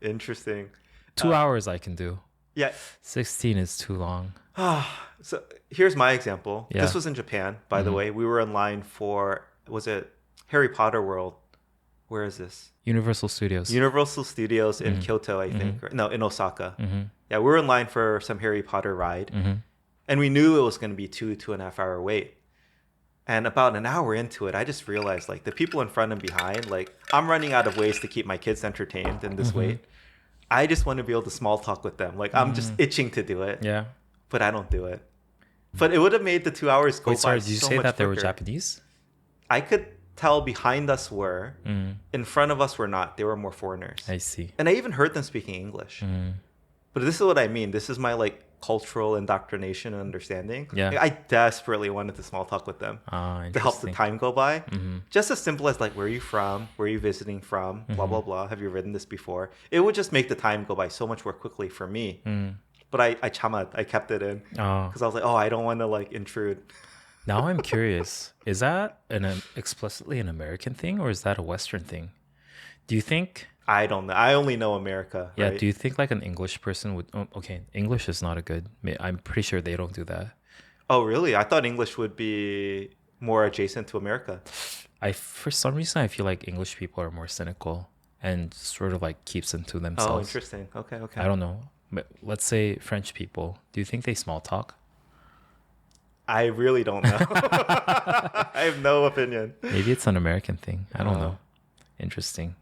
Interesting. 2 hours I can do. Yeah. 16 is too long. So here's my example. Yeah. This was in Japan, by the way. We were in line for, was it Harry Potter World? Where is this? Universal Studios. Universal Studios in Kyoto, I think. No, in Osaka. Yeah, we were in line for some Harry Potter ride. And we knew it was going to be 2.5 hour wait. And about an hour into it, I just realized like the people in front and behind, like I'm running out of ways to keep my kids entertained in this wait. I just want to be able to small talk with them. Like I'm just itching to do it. Yeah. But I don't do it. But it would have made the 2 hours go by so much quicker. Wait, sorry, did you say that they were Japanese? I could tell behind us were. In front of us were not. They were more foreigners. I see. And I even heard them speaking English. But this is what I mean. This is my like cultural indoctrination and understanding. Yeah. Like, I desperately wanted to small talk with them to help the Interesting. time go by. Just as simple as like, where are you from? Where are you visiting from? Blah, blah, blah. Have you ridden this before? It would just make the time go by so much more quickly for me. But I kept it in because I was like, oh, I don't want to like intrude. Now I'm curious. Is that an explicitly an American thing or is that a Western thing? Do you think... I don't know. I only know America. Yeah, right? do you think like an English person would... Oh, okay, English is not a good... I'm pretty sure they don't do that. Oh, really? I thought English would be more adjacent to America. For some reason, I feel like English people are more cynical and sort of like keeps them to themselves. Oh, interesting. Okay. I don't know. But let's say French people. Do you think they small talk? I really don't know. I have no opinion. Maybe it's an American thing. I don't know. Interesting.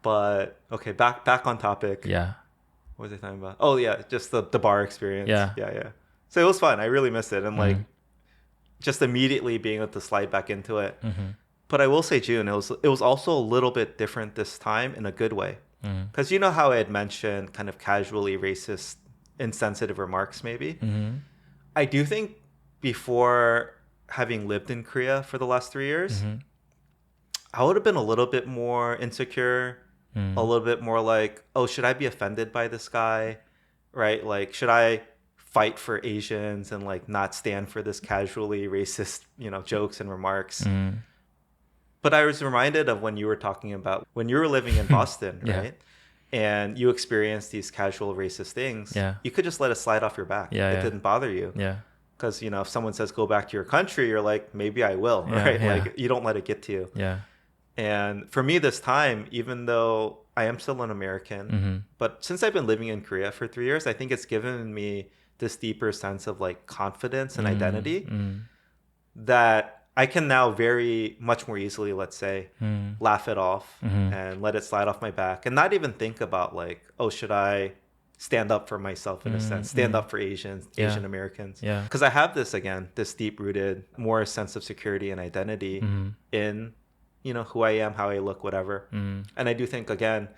But okay, back on topic. Yeah. What was I talking about? Oh yeah, just the bar experience. Yeah. So it was fun. I really missed it, and like just immediately being able to slide back into it. But I will say, June, it was also a little bit different this time in a good way, because you know how I had mentioned kind of casually racist, insensitive remarks. Maybe I do think before having lived in Korea for the last 3 years, I would have been a little bit more insecure. A little bit more like, oh, should I be offended by this guy? Right? Like, should I fight for Asians and like not stand for this casually racist, jokes and remarks? But I was reminded of when you were talking about when you were living in Boston, Yeah. right? And you experienced these casual racist things. Yeah. You could just let it slide off your back. It didn't bother you. Yeah. Because, if someone says go back to your country, you're like, maybe I will, Yeah, right? yeah. Like, you don't let it get to you. Yeah. And for me this time, even though I am still an American, but since I've been living in Korea for 3 years, I think it's given me this deeper sense of like confidence and identity that I can now very much more easily, let's say, laugh it off and let it slide off my back and not even think about like, oh, should I stand up for myself in a sense, stand up for Asians, Yeah. Asian Americans. Yeah. Because I have this deep-rooted, more sense of security and identity in who I am, how I look, whatever. And I do think, again,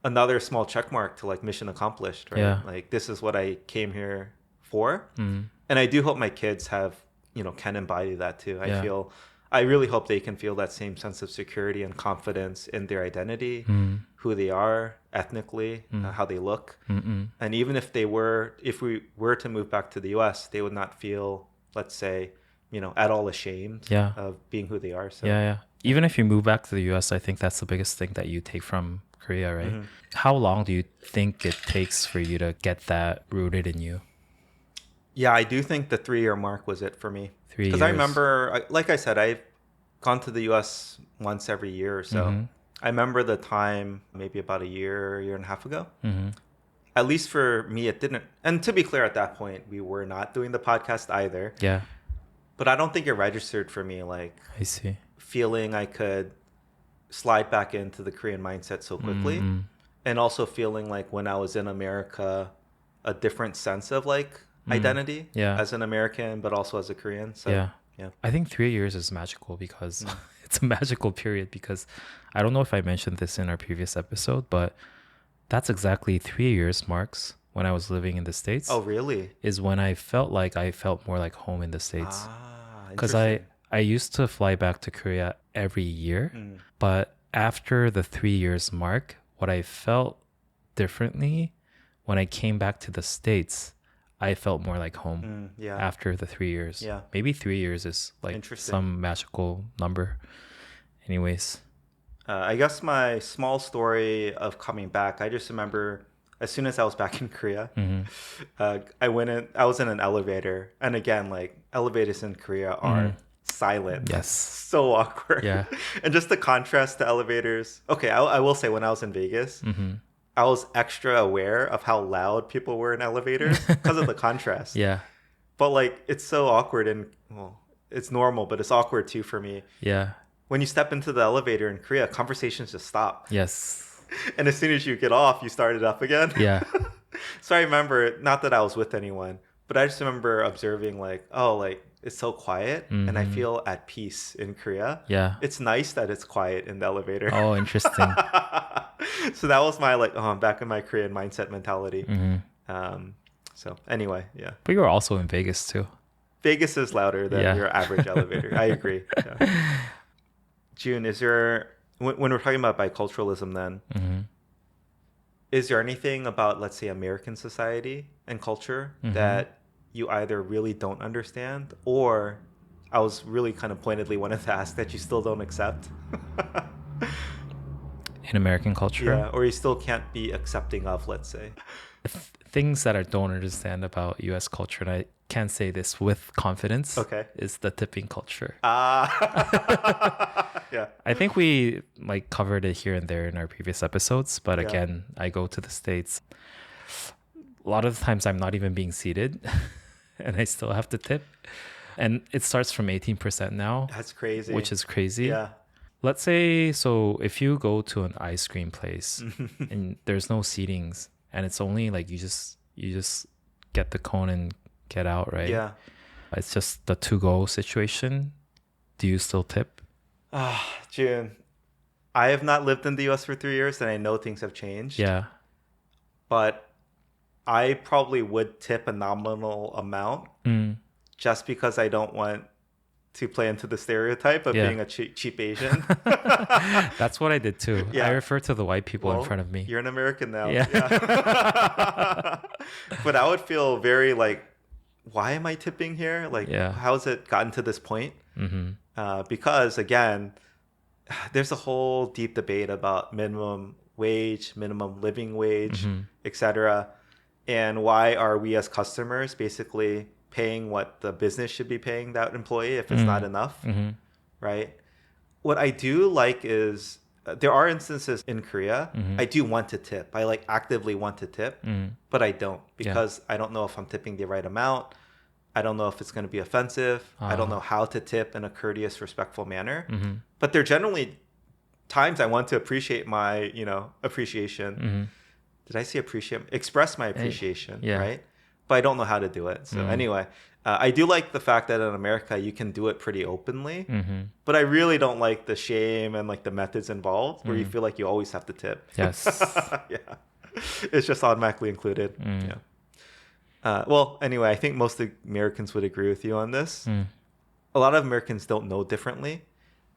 another small check mark to like mission accomplished, right? Yeah. Like, this is what I came here for. And I do hope my kids can embody that too. I really hope they can feel that same sense of security and confidence in their identity, who they are ethnically, how they look. And even if we were to move back to the US, they would not feel, let's say, at all ashamed Yeah. of being who they are. So Yeah. Even if you move back to the US, I think that's the biggest thing that you take from Korea, right? How long do you think it takes for you to get that rooted in you? Yeah, I do think the 3-year mark was it for me. 3 Because I years. remember, like I said, I've gone to the US once every year or so. I remember the time maybe about a year and a half ago. At least for me, it didn't. And to be clear, at that point, we were not doing the podcast either. Yeah. But I don't think it registered for me, like I see. feeling I could slide back into the Korean mindset so quickly. And also feeling like when I was in America, a different sense of like identity Yeah. as an American, but also as a Korean. So, Yeah. yeah. I think 3 years is magical because it's a magical period because I don't know if I mentioned this in our previous episode, but that's exactly 3 years marks when I was living in the States. Oh, really? Is when I felt more like home in the States. Because Interesting. I used to fly back to Korea every year, but after the 3 years mark, what I felt differently when I came back to the States, I felt more like home Yeah. after the 3 years. Yeah. Maybe 3 years is like Interesting. some magical number. Anyways. I guess my small story of coming back, I just remember as soon as I was back in Korea, I was in an elevator. And again, like elevators in Korea are silent. Yes. So awkward. Yeah. And just the contrast to elevators. Okay, I will say when I was in Vegas, I was extra aware of how loud people were in elevators because of the contrast. Yeah. But like, it's so awkward and, well, it's normal, but it's awkward too for me. Yeah. When you step into the elevator in Korea, conversations just stop. Yes. And as soon as you get off, you start it up again. Yeah. So I remember, not that I was with anyone, but I just remember observing like, oh, like it's so quiet, and I feel at peace in Korea. Yeah. It's nice that it's quiet in the elevator. Oh, interesting. So that was my like, oh, I'm back in my Korean mindset mentality. So anyway, yeah. But you were also in Vegas too. Vegas is louder than Yeah. your average elevator. I agree. Yeah. June, is there, when we're talking about biculturalism then, is there anything about, let's say, American society and culture that you either really don't understand, or I was really kind of pointedly wanted to ask that you still don't accept? In American culture? Yeah, or you still can't be accepting of, let's say. Things that I don't understand about US culture, and I can't say this with confidence, Okay. is the tipping culture. Yeah. I think we like covered it here and there in our previous episodes, but Yeah. again, I go to the States. A lot of the times I'm not even being seated and I still have to tip. And it starts from 18% now, That's crazy. which is crazy. Yeah. Let's say, so if you go to an ice cream place and there's no seatings and it's only like you just get the cone and get out, right? Yeah. It's just the to-go situation. Do you still tip? June, I have not lived in the US for 3 years, and I know things have changed. Yeah. But I probably would tip a nominal amount just because I don't want to play into the stereotype of Yeah. being a cheap Asian. That's what I did too. Yeah. I refer to the white people in front of me. You're an American now. Yeah. But I would feel very like, why am I tipping here? Like, Yeah. how has it gotten to this point? Because again, there's a whole deep debate about minimum wage, minimum living wage, etc. And why are we as customers basically paying what the business should be paying that employee if it's not enough, right? What I do like is there are instances in Korea I do want to tip. I like actively want to tip, but I don't because I don't know if I'm tipping the right amount. I don't know if it's going to be offensive. I don't know how to tip in a courteous, respectful manner. But there are generally times I want to appreciate my, appreciation. Did I say appreciate? Express my appreciation, right? But I don't know how to do it. So anyway, I do like the fact that in America you can do it pretty openly. But I really don't like the shame and like the methods involved where you feel like you always have to tip. Yes. Yeah. It's just automatically included. Yeah. Well, anyway, I think most Americans would agree with you on this. A lot of Americans don't know differently,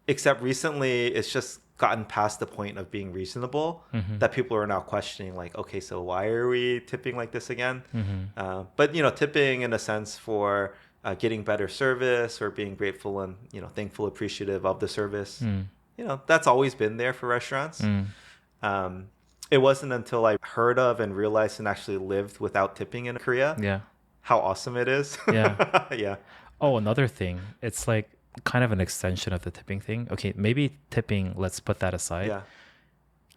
except recently it's just gotten past the point of being reasonable that people are now questioning, like, okay, so why are we tipping like this again? But, tipping in a sense for getting better service or being grateful and, thankful, appreciative of the service, that's always been there for restaurants. It wasn't until I heard of and realized and actually lived without tipping in Korea how awesome it is. Yeah. Yeah. Oh, another thing. It's like kind of an extension of the tipping thing. Okay, maybe tipping, let's put that aside. Yeah.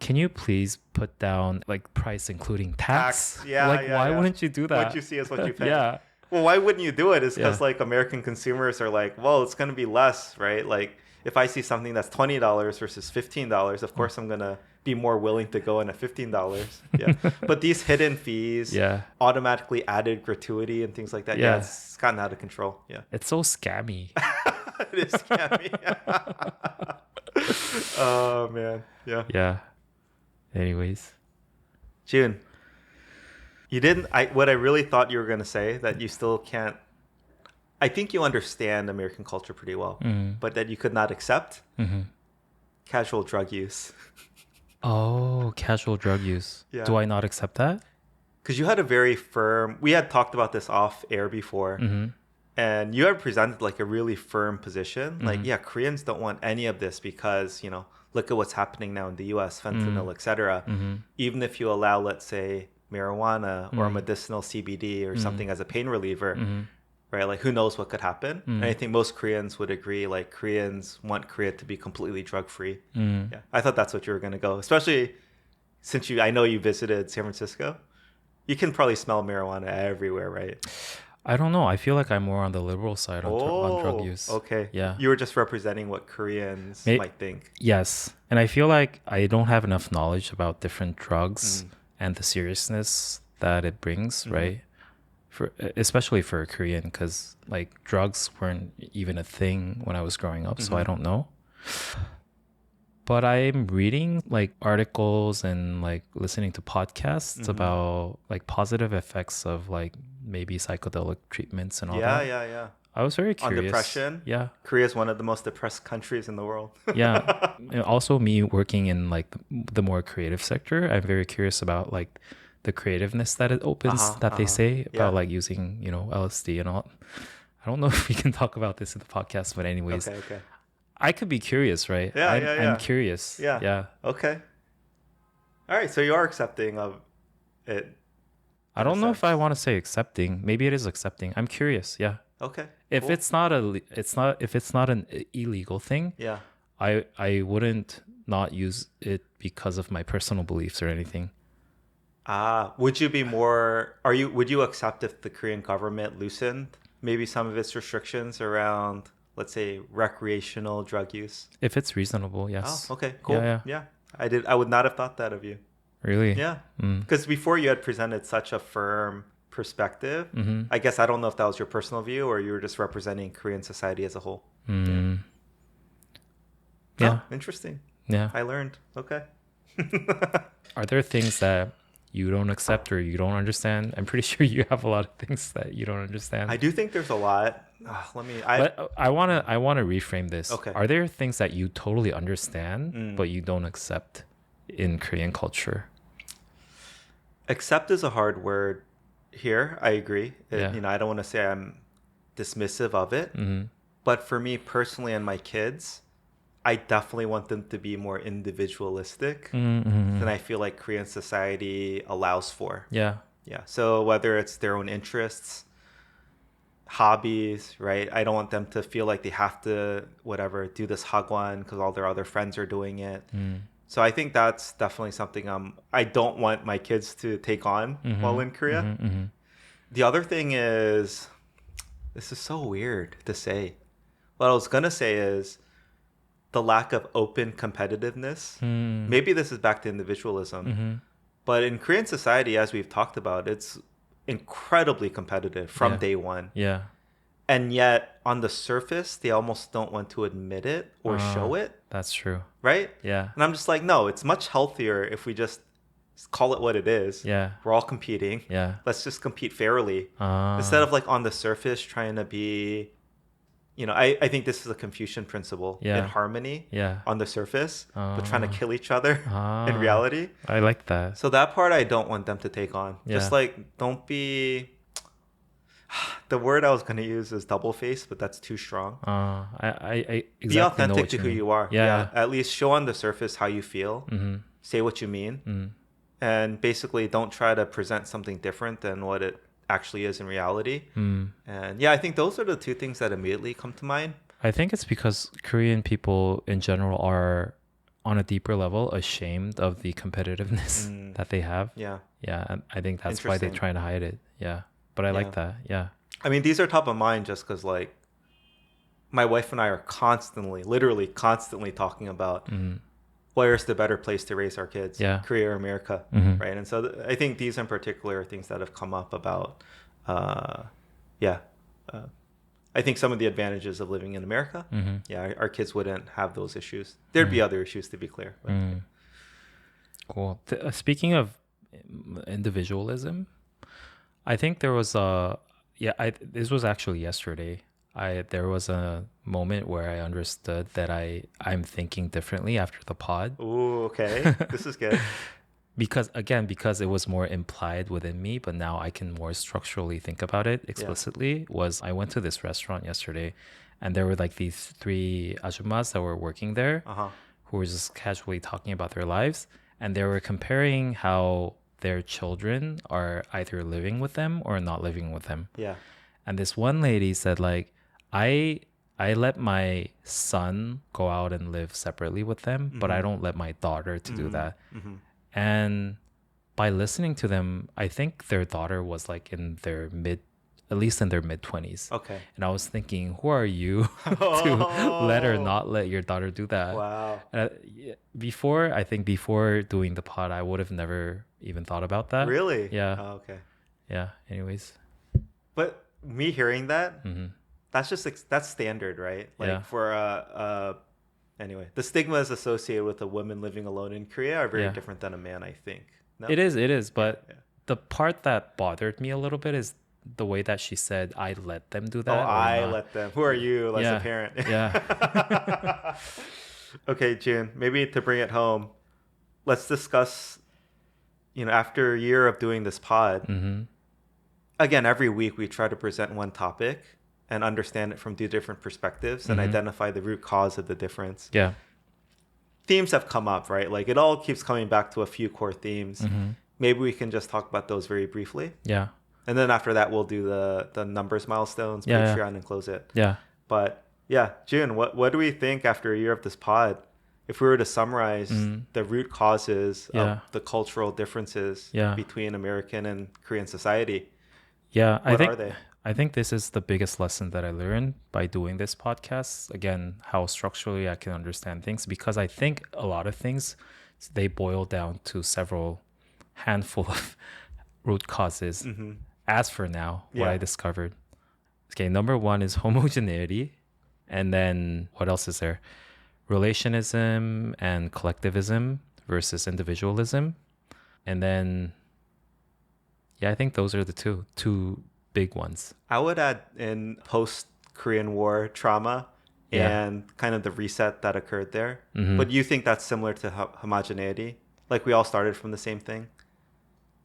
Can you please put down like price including tax? Yeah. Like, why yeah. wouldn't you do that? What you see is what you pay. Yeah. Well, why wouldn't you do it? It's because Yeah. like American consumers are like, well, it's going to be less, right? Like if I see something that's $20 versus $15, of course I'm going to be more willing to go in at $15. Yeah. But these hidden fees, automatically added gratuity and things like that. Yeah. It's gotten out of control. Yeah. It's so scammy. It is scammy. Oh, man. Yeah. Yeah. Anyways. June, you didn't, what I really thought you were going to say that you still can't, I think you understand American culture pretty well, but that you could not accept casual drug use. Oh, casual drug use. Yeah. Do I not accept that? Because you had a very firm, we had talked about this off air before, and you had presented like a really firm position. Like, yeah, Koreans don't want any of this because, look at what's happening now in the US, fentanyl, etc. Even if you allow, let's say, marijuana or medicinal CBD or something as a pain reliever, right? Like, who knows what could happen? And I think most Koreans would agree, like, Koreans want Korea to be completely drug-free. Yeah, I thought that's what you were going to go, especially since I know you visited San Francisco. You can probably smell marijuana everywhere, right? I don't know. I feel like I'm more on the liberal side on drug use. Okay. Yeah. You were just representing what Koreans might think. Yes. And I feel like I don't have enough knowledge about different drugs and the seriousness that it brings, right? especially for a Korean, because like drugs weren't even a thing when I was growing up, so I don't know. But I'm reading like articles and like listening to podcasts about like positive effects of like maybe psychedelic treatments and all that. Yeah. I was very On curious. depression. Yeah. Korea is one of the most depressed countries in the world. Yeah. And also me working in like the more creative sector, I'm very curious about like the creativeness that it opens that they say about like using, you know, LSD and all. I don't know if we can talk about this in the podcast, but anyways, Okay. I could be curious, right? Yeah. I'm curious. Yeah. Yeah. Okay. All right. So you are accepting of it. I don't know if I want to say accepting. Maybe it is accepting. I'm curious. Yeah. Okay. If cool. it's not if it's not an illegal thing, Yeah. I wouldn't not use it because of my personal beliefs or anything. Would you be more? Would you accept if the Korean government loosened maybe some of its restrictions around, let's say, recreational drug use? If it's reasonable, yes. Oh, okay, cool. Yeah. I would not have thought that of you. Really? Yeah. Because before you had presented such a firm perspective. I guess I don't know if that was your personal view or you were just representing Korean society as a whole. Yeah. Oh, interesting. Yeah. I learned. Okay. Are there things that you don't accept or you don't understand? I'm pretty sure you have a lot of things that you don't understand. I do think there's a lot. I want to reframe this. Okay. Are there things that you totally understand but you don't accept in Korean culture? Accept is a hard word here. I agree. I don't want to say I'm dismissive of it, but for me personally and my kids, I definitely want them to be more individualistic than I feel like Korean society allows for. Yeah. So whether it's their own interests, hobbies, right? I don't want them to feel like they have to do this hagwon because all their other friends are doing it. So I think that's definitely something I don't want my kids to take on while in Korea. The other thing is, this is so weird to say. What I was going to say is the lack of open competitiveness. Maybe this is back to individualism. But in Korean society, as we've talked about, it's incredibly competitive from day one. Yeah. And yet, on the surface, they almost don't want to admit it or show it. That's true. Right? Yeah. And I'm just like, no, it's much healthier if we just call it what it is. Yeah. We're all competing. Yeah. Let's just compete fairly. Instead of like on the surface trying to be, I think this is a Confucian principle in harmony on the surface, but trying to kill each other in reality. I like that. So that part I don't want them to take on. Yeah. Just like, don't be... The word I was going to use is double-faced, but that's too strong. I exactly be authentic know what to you who mean. you are. Yeah. At least show on the surface how you feel. Say what you mean. And basically don't try to present something different than what it actually is in reality. And I think those are the two things that immediately come to mind. I think it's because Korean people in general are on a deeper level ashamed of the competitiveness that they have. Yeah. And I think that's why they're trying to hide it. Yeah. But I like that. Yeah. I mean, these are top of mind just because, like, my wife and I are literally constantly talking about where's the better place to raise our kids, Korea or America, right? And so I think these in particular are things that have come up about, I think some of the advantages of living in America. Our kids wouldn't have those issues. There'd be other issues, to be clear. But, Cool. Speaking of individualism, I think there was this was actually yesterday. There was a moment where I understood that I'm thinking differently after the pod. Ooh, okay. This is good. Because it was more implied within me, but now I can more structurally think about it explicitly. I went to this restaurant yesterday and there were like these 3 ajumas that were working there who were just casually talking about their lives. And they were comparing how their children are either living with them or not living with them. Yeah. And this one lady said, like, I let my son go out and live separately with them, but I don't let my daughter to do that. And by listening to them, I think their daughter was like at least in their mid-20s. Okay. And I was thinking, who are you to let or not let your daughter do that? Wow. Before doing the pod, I would have never even thought about that. Really? Yeah. Oh, okay. Yeah. Anyways. But me hearing that, Mm-hmm. that's just that's standard, right? Like Yeah. for anyway, the stigmas associated with a woman living alone in Korea are very Yeah. different than a man, I think. No? It is. Yeah, But yeah. the part that bothered me a little bit is the way that she said, I let them do Oh, that or I not. let them. Who are you as a Yeah. parent? Yeah. Okay, June, maybe to bring it home, let's discuss, after a year of doing this pod, Mm-hmm. again, every week we try to present one topic and understand it from two different perspectives and Mm-hmm. identify the root cause of the difference. Yeah. Themes have come up, right? Like it all keeps coming back to a few core themes. Mm-hmm. Maybe we can just talk about those very briefly. Yeah. And then after that, we'll do the numbers, milestones, Yeah, yeah. Patreon, and close it. Yeah. But yeah, June, what do we think after a year of this pod? If we were to summarize the root causes Yeah. of the cultural differences Yeah. between American and Korean society, Yeah, what are they? I think this is the biggest lesson that I learned by doing this podcast. Again, how structurally I can understand things, because I think a lot of things, they boil down to several handful of root causes. As for now, what Yeah. I discovered. Okay, number one is homogeneity. And then what else is there? Relationism and collectivism versus individualism. And then, yeah, I think those are the two big ones. I would add in post-Korean War trauma Yeah. and kind of the reset that occurred there. Mhm. But you think that's similar to homogeneity? Like we all started from the same thing?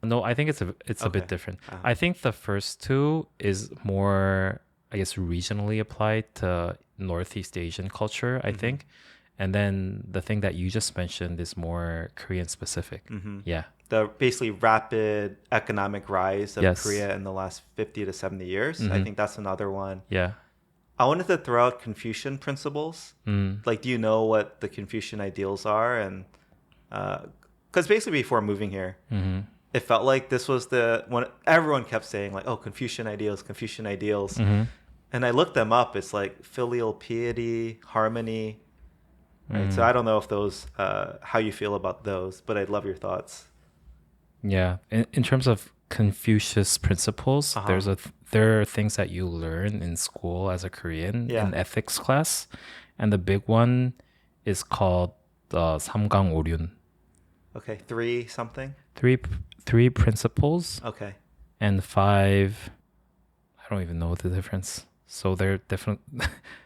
No, I think it's a Okay. bit different. Uh-huh. I think the first two is more, I guess, regionally applied to Northeast Asian culture, I think. And then the thing that you just mentioned is more Korean specific. Yeah. The basically rapid economic rise of Yes. Korea in the last 50 to 70 years. I think that's another one. Yeah. I wanted to throw out Confucian principles. Like, do you know what the Confucian ideals are? And because basically before moving here, it felt like this was the one everyone kept saying, like, oh, Confucian ideals, Confucian ideals. And I looked them up. It's like filial piety, harmony. Right. So I don't know if those, how you feel about those, but I'd love your thoughts. Yeah. In terms of Confucius principles, there are things that you learn in school as a Korean in ethics class. And the big one is called 삼강오륜. Okay. 3 something? Three principles Okay. and 5, I don't even know the difference. So they're different,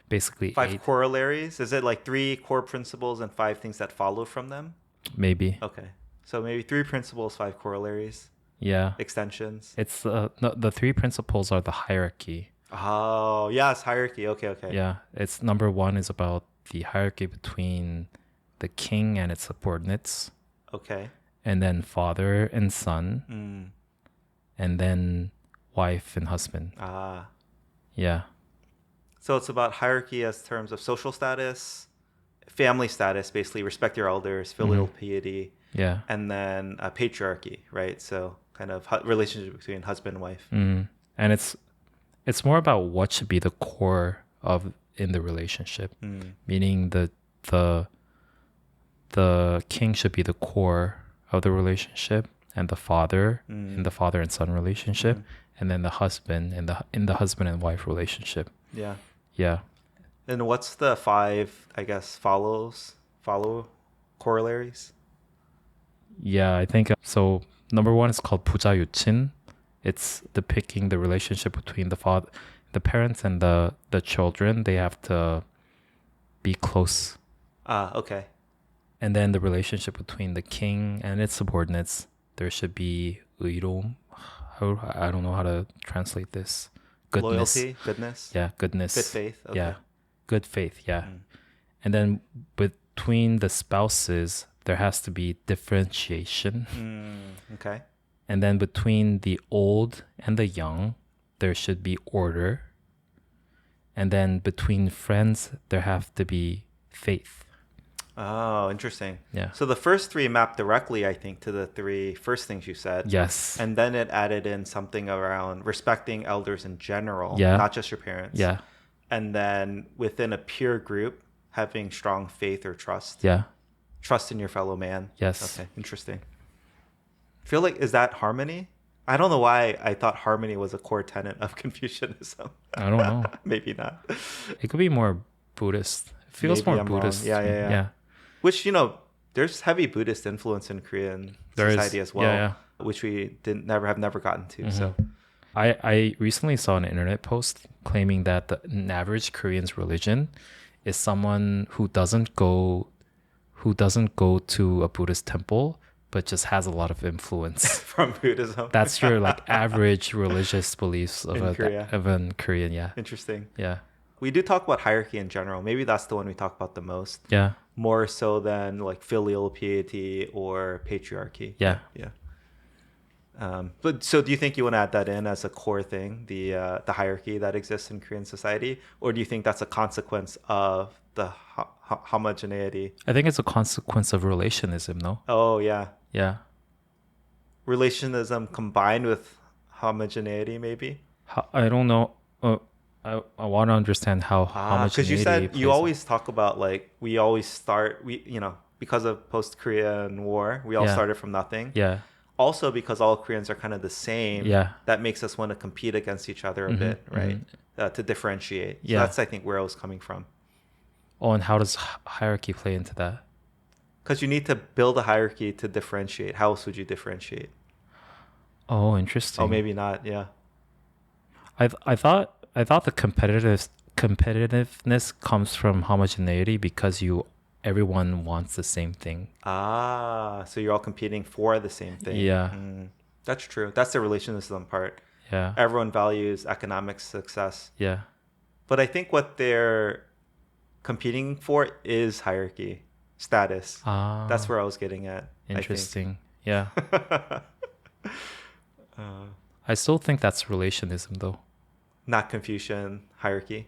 basically 5 8, corollaries? Is it like 3 core principles and 5 things that follow from them? maybe. Okay. So maybe 3 principles, 5 corollaries, Yeah. extensions. It's the 3 principles are the hierarchy. Oh, yes, hierarchy. Okay. Yeah. It's number 1 is about the hierarchy between the king and its subordinates, Okay. and then father and son, and then wife and husband. Ah. Yeah. So it's about hierarchy as terms of social status, family status, basically respect your elders, filial piety, Yeah. and then patriarchy, right? So kind of relationship between husband and wife. And it's more about what should be the core of in the relationship, meaning the king should be the core of the relationship, and the father in the father and son relationship, and then the husband in the husband and wife relationship. Yeah. Yeah. And what's the 5, I guess, follow corollaries? Yeah, I think so. Number 1 is called 부자유친. It's depicting the relationship between the parents and the children. They have to be close. Ah, okay. And then the relationship between the king and its subordinates, there should be 의로움. I don't know how to translate this. Goodness. Loyalty, goodness. Yeah, goodness. Good faith. Okay. Yeah, good faith. Yeah. And then between the spouses, there has to be differentiation. Okay. And then between the old and the young, there should be order. And then between friends, there have to be faith. Oh, interesting. Yeah. So the first 3 map directly, I think, to the 3 first things you said. Yes. And then it added in something around respecting elders in general, Yeah. not just your parents. Yeah. And then within a peer group, having strong faith or trust. Yeah. Trust in your fellow man. Yes. Okay, interesting. I feel like, is that harmony? I don't know why I thought harmony was a core tenet of Confucianism. I don't know. Maybe not. It could be more Buddhist. It feels Maybe more I'm wrong. Buddhist Yeah, to me. yeah, yeah. Yeah. Which, there's heavy Buddhist influence in Korean There society is. as well, Yeah, which we have never gotten to. So, I recently saw an internet post claiming that an average Korean's religion is someone who doesn't go to a Buddhist temple but just has a lot of influence. from Buddhism. That's your like average religious beliefs of In Korea. of a Korean, yeah. Interesting. Yeah. We do talk about hierarchy in general. Maybe that's the one we talk about the most. Yeah. More so than like filial piety or patriarchy. Yeah. Yeah. But so do you think you want to add that in as a core thing, the hierarchy that exists in Korean society? Or do you think that's a consequence of the homogeneity? I think it's a consequence of relationism, no? Oh, yeah. Yeah. Relationism combined with homogeneity, maybe? I don't know. I want to understand how homogeneity because you said plays you always talk about like we always start, because of post-Korean War, we all Yeah. started from nothing. Yeah. Also because all Koreans are kind of the same, Yeah. that makes us want to compete against each other a bit, right? To differentiate. So Yeah. that's, I think, where I was coming from. Oh, and how does hierarchy play into that? Because you need to build a hierarchy to differentiate. How else would you differentiate? Oh, interesting. Oh, maybe not. Yeah. I thought the competitiveness comes from homogeneity because everyone wants the same thing. So you're all competing for the same thing. Yeah. That's true. That's the relationism part. Yeah. Everyone values economic success. Yeah. But I think what they're competing for is hierarchy, status. That's where I was getting at. Interesting. Yeah. I think. I still think that's relationism though. Not Confucian hierarchy.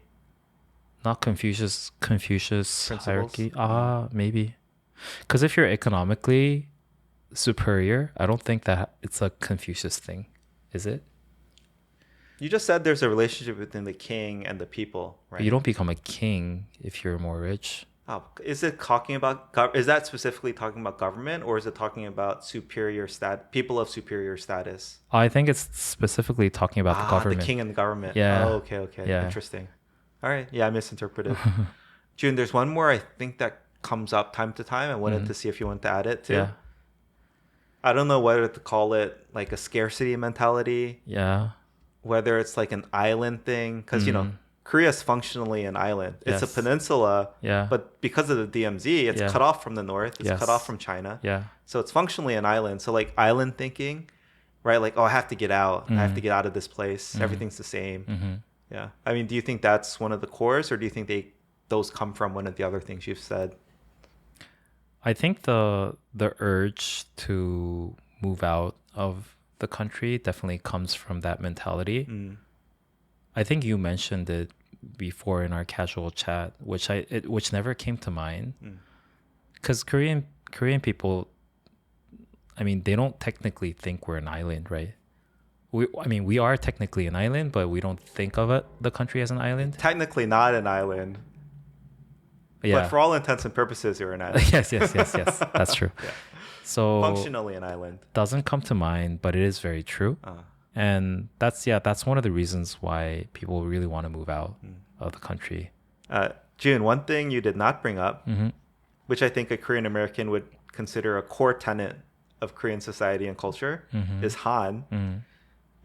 Not Confucius Principles? hierarchy. Maybe. Because if you're economically superior, I don't think that it's a Confucius thing, is it? You just said there's a relationship between the king and the people, right? But you don't become a king if you're more rich. Oh, is it talking about is that specifically talking about government, or is it talking about people of superior status? I think it's specifically talking about the government. The king and the government. Yeah. Oh, okay. Yeah. Interesting. All right. Yeah, I misinterpreted. June, there's one more I think that comes up time to time. I wanted to see if you want to add it too. Yeah. I don't know whether to call it like a scarcity mentality, Yeah. whether it's like an island thing, because Korea is functionally an island. It's a Yes. peninsula, Yeah. but because of the DMZ, it's Yeah. cut off from the north. It's Yes. cut off from China. Yeah. So it's functionally an island. So like island thinking, right? Like, oh, I have to get out. I have to get out of this place. Everything's the same. Yeah. I mean, do you think that's one of the cores, or do you think those come from one of the other things you've said? I think the urge to move out of the country definitely comes from that mentality. I think you mentioned it before in our casual chat, which never came to mind. Because Korean people, I mean, they don't technically think we're an island, right? We are technically an island, but we don't think of the country as an island. Technically not an island. Yeah. But for all intents and purposes, you're an island. yes. That's true. Yeah. So Functionally an island. doesn't come to mind, but it is very true. And that's one of the reasons why people really want to move out of the country. June, one thing you did not bring up, which I think a Korean American would consider a core tenet of Korean society and culture, is Han.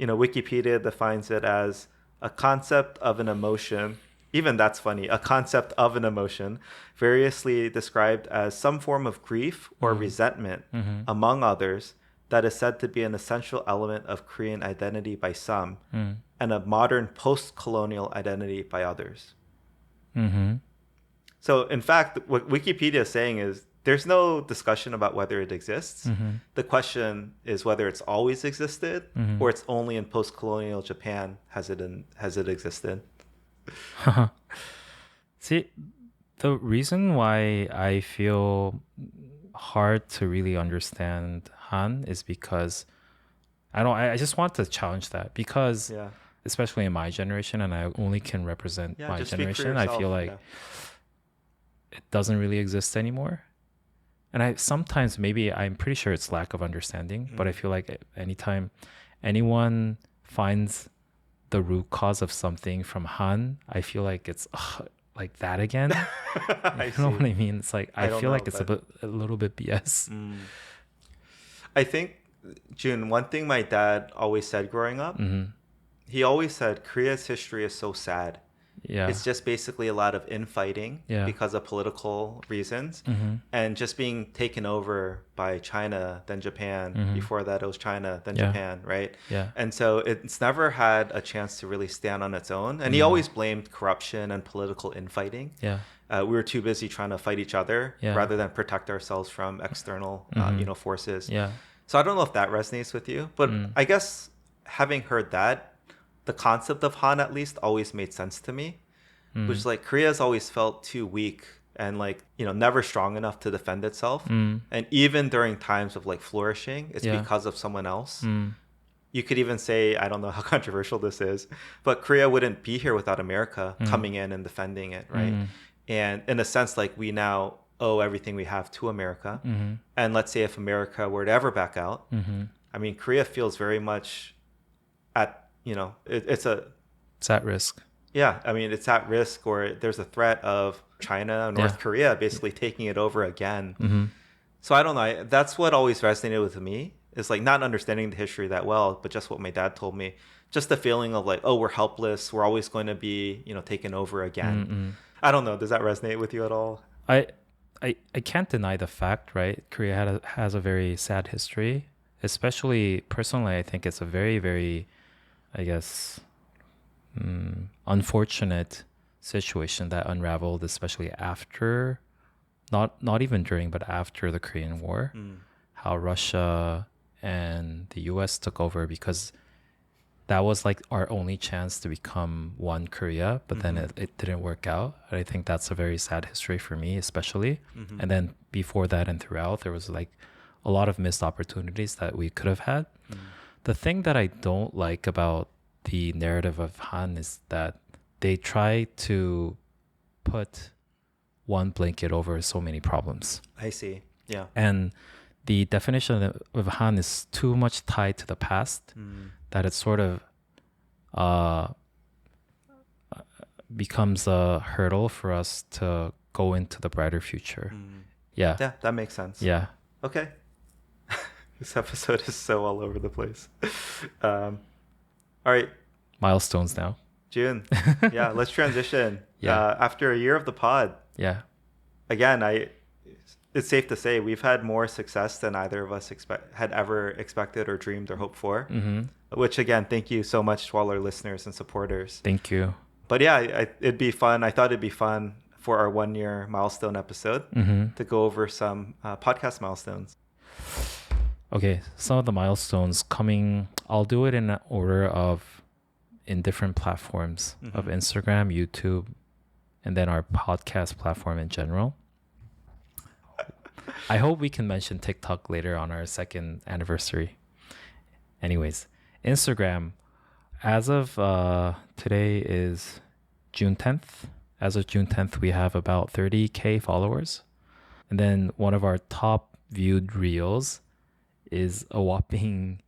Wikipedia defines it as a concept of an emotion. Even that's funny. A concept of an emotion, variously described as some form of grief or resentment, among others, that is said to be an essential element of Korean identity by some, and a modern post-colonial identity by others. So, in fact, what Wikipedia is saying is there's no discussion about whether it exists. The question is whether it's always existed, or it's only in post-colonial Japan has it existed. See, the reason why I feel hard to really understand Han is because I just want to challenge that, because especially in my generation, and I only can represent my just speak for generation, I feel like it doesn't really exist anymore. And sometimes maybe I'm pretty sure it's lack of understanding, but I feel like anytime anyone finds the root cause of something from Han, I feel like it's like that again. I You know see. what I mean? It's like I don't feel know, like it's but a little bit BS. I think, Jun, one thing my dad always said growing up, he always said Korea's history is so sad. Yeah. It's just basically a lot of infighting Yeah. because of political reasons and just being taken over by China, then Japan. Before that, it was China, then Yeah. Japan, right? Yeah. And so it's never had a chance to really stand on its own. And he always blamed corruption and political infighting. Yeah. We were too busy trying to fight each other Yeah. rather than protect ourselves from external, forces. Yeah. So I don't know if that resonates with you, but I guess having heard that, the concept of Han at least always made sense to me, which is like Korea's always felt too weak and like, never strong enough to defend itself. And even during times of like flourishing, it's because of someone else. You could even say, I don't know how controversial this is, but Korea wouldn't be here without America coming in and defending it, right? And in a sense, like we now owe everything we have to America. And let's say if America were to ever back out, I mean, Korea feels very much at, it's at risk. Yeah, I mean, it's at risk, or there's a threat of China, North Korea basically taking it over again. So I don't know. That's what always resonated with me, is like not understanding the history that well, but just what my dad told me. Just the feeling of like, oh, we're helpless. We're always going to be, taken over again. I don't know. Does that resonate with you at all? I can't deny the fact, right? Korea has a very sad history. Especially personally, I think it's a very, very, I guess, unfortunate situation that unraveled, especially after, not even during, but after the Korean War. How Russia and the US took over, because that was like our only chance to become one Korea, but then it didn't work out. And I think that's a very sad history for me, especially. And then before that and throughout, there was like a lot of missed opportunities that we could have had. The thing that I don't like about the narrative of Han is that they try to put one blanket over so many problems. I see. Yeah. And the definition of Han is too much tied to the past that it sort of becomes a hurdle for us to go into the brighter future. Yeah. Yeah, that makes sense. Yeah. Okay. This episode is so all over the place. All right. Milestones now. June. Yeah, let's transition. Yeah. After a year of the pod, Yeah. again, it's safe to say we've had more success than either of us had ever expected or dreamed or hoped for. Which, again, thank you so much to all our listeners and supporters. Thank you. But yeah, it'd be fun. I thought it'd be fun for our 1-year milestone episode to go over some podcast milestones. Okay, some of the milestones coming, I'll do it in an order of in different platforms of Instagram, YouTube, and then our podcast platform in general. I hope we can mention TikTok later on our 2nd anniversary. Anyways, Instagram, as of today is June 10th. As of June 10th, we have about 30K followers. And then one of our top viewed reels is a whopping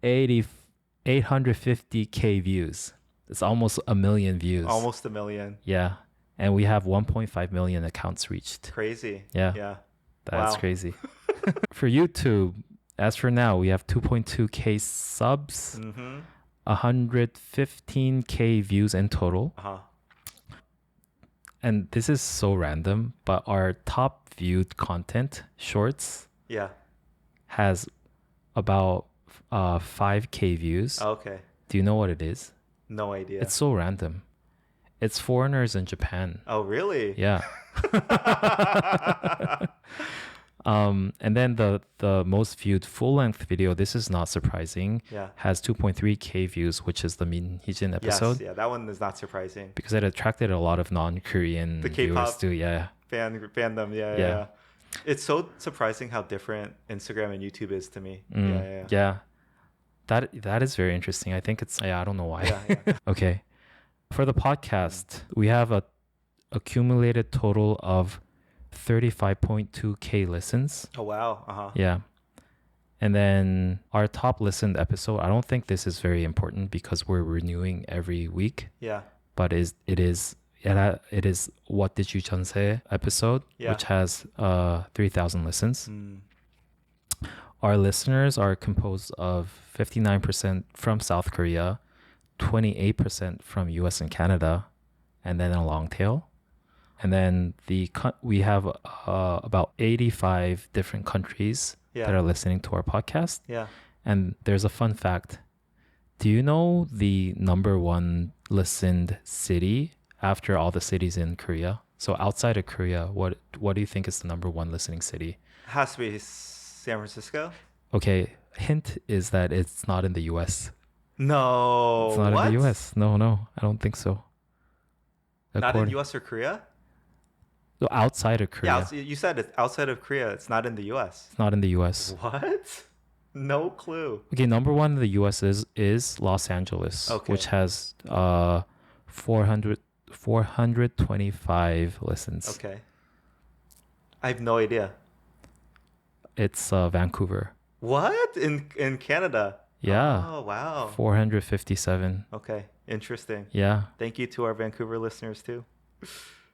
850K views. It's almost 1 million views. Almost 1 million. Yeah. And we have 1.5 million accounts reached. Crazy. Yeah. Yeah. That's Wow. crazy. For YouTube, as for now, we have 2.2K subs, 115K views in total. And this is so random, but our top viewed content, shorts, has about 5K views. Okay. Do you know what it is? No idea. It's so random. It's foreigners in Japan. Oh, really? Yeah. And then the most viewed full-length video, this is not surprising, has 2.3K views, which is the Min Hee-jin episode. Yes, yeah, that one is not surprising. Because it attracted a lot of non-Korean The viewers K-pop too. Yeah. Fandom, yeah. It's so surprising how different Instagram and YouTube is to me. Yeah. That is very interesting. I think it's, I don't know why. Yeah. Okay. For the podcast, we have a accumulated total of 35.2K listens. Oh, wow. Yeah. And then our top listened episode, I don't think this is very important because we're renewing every week. Yeah. But it is What Did You Chun Say episode, Yeah. which has 3,000 listens. Mm. Our listeners are composed of 59% from South Korea, 28% from US and Canada, and then a long tail. And then we have about 85 different countries that are listening to our podcast. Yeah. And there's a fun fact. Do you know the number one listened city after all the cities in Korea? So outside of Korea, what do you think is the number one listening city? Has to be San Francisco. Okay, hint is that it's not in the US. No. It's not in the US. No, I don't think so. Not in US or Korea? So outside of Korea. Yeah, you said it's outside of Korea. It's not in the US. It's not in the US. What? No clue. Okay, number one in the US is Los Angeles, which has 425 listens. Okay. I have no idea. It's Vancouver. What? In Canada? Yeah. Oh, wow. 457. Okay. Interesting. Yeah. Thank you to our Vancouver listeners too.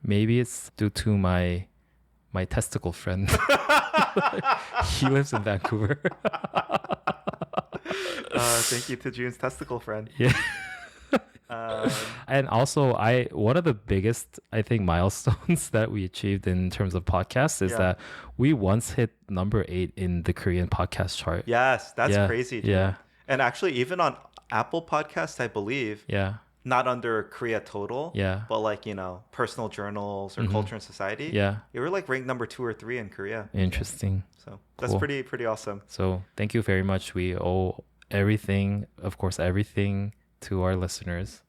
Maybe it's due to my testicle friend. He lives in Vancouver. Thank you to Jun's testicle friend. Yeah. And also, one of the biggest, I think, milestones that we achieved in terms of podcasts is that we once hit number 8 in the Korean podcast chart. Yes, that's crazy. Jun. Yeah. And actually, even on Apple Podcasts, I believe. Yeah. Not under Korea Total. Yeah. But like, personal journals or culture and society. Yeah. You were like ranked number 2 or 3 in Korea. Interesting. So that's pretty awesome. So thank you very much. We owe everything to our listeners.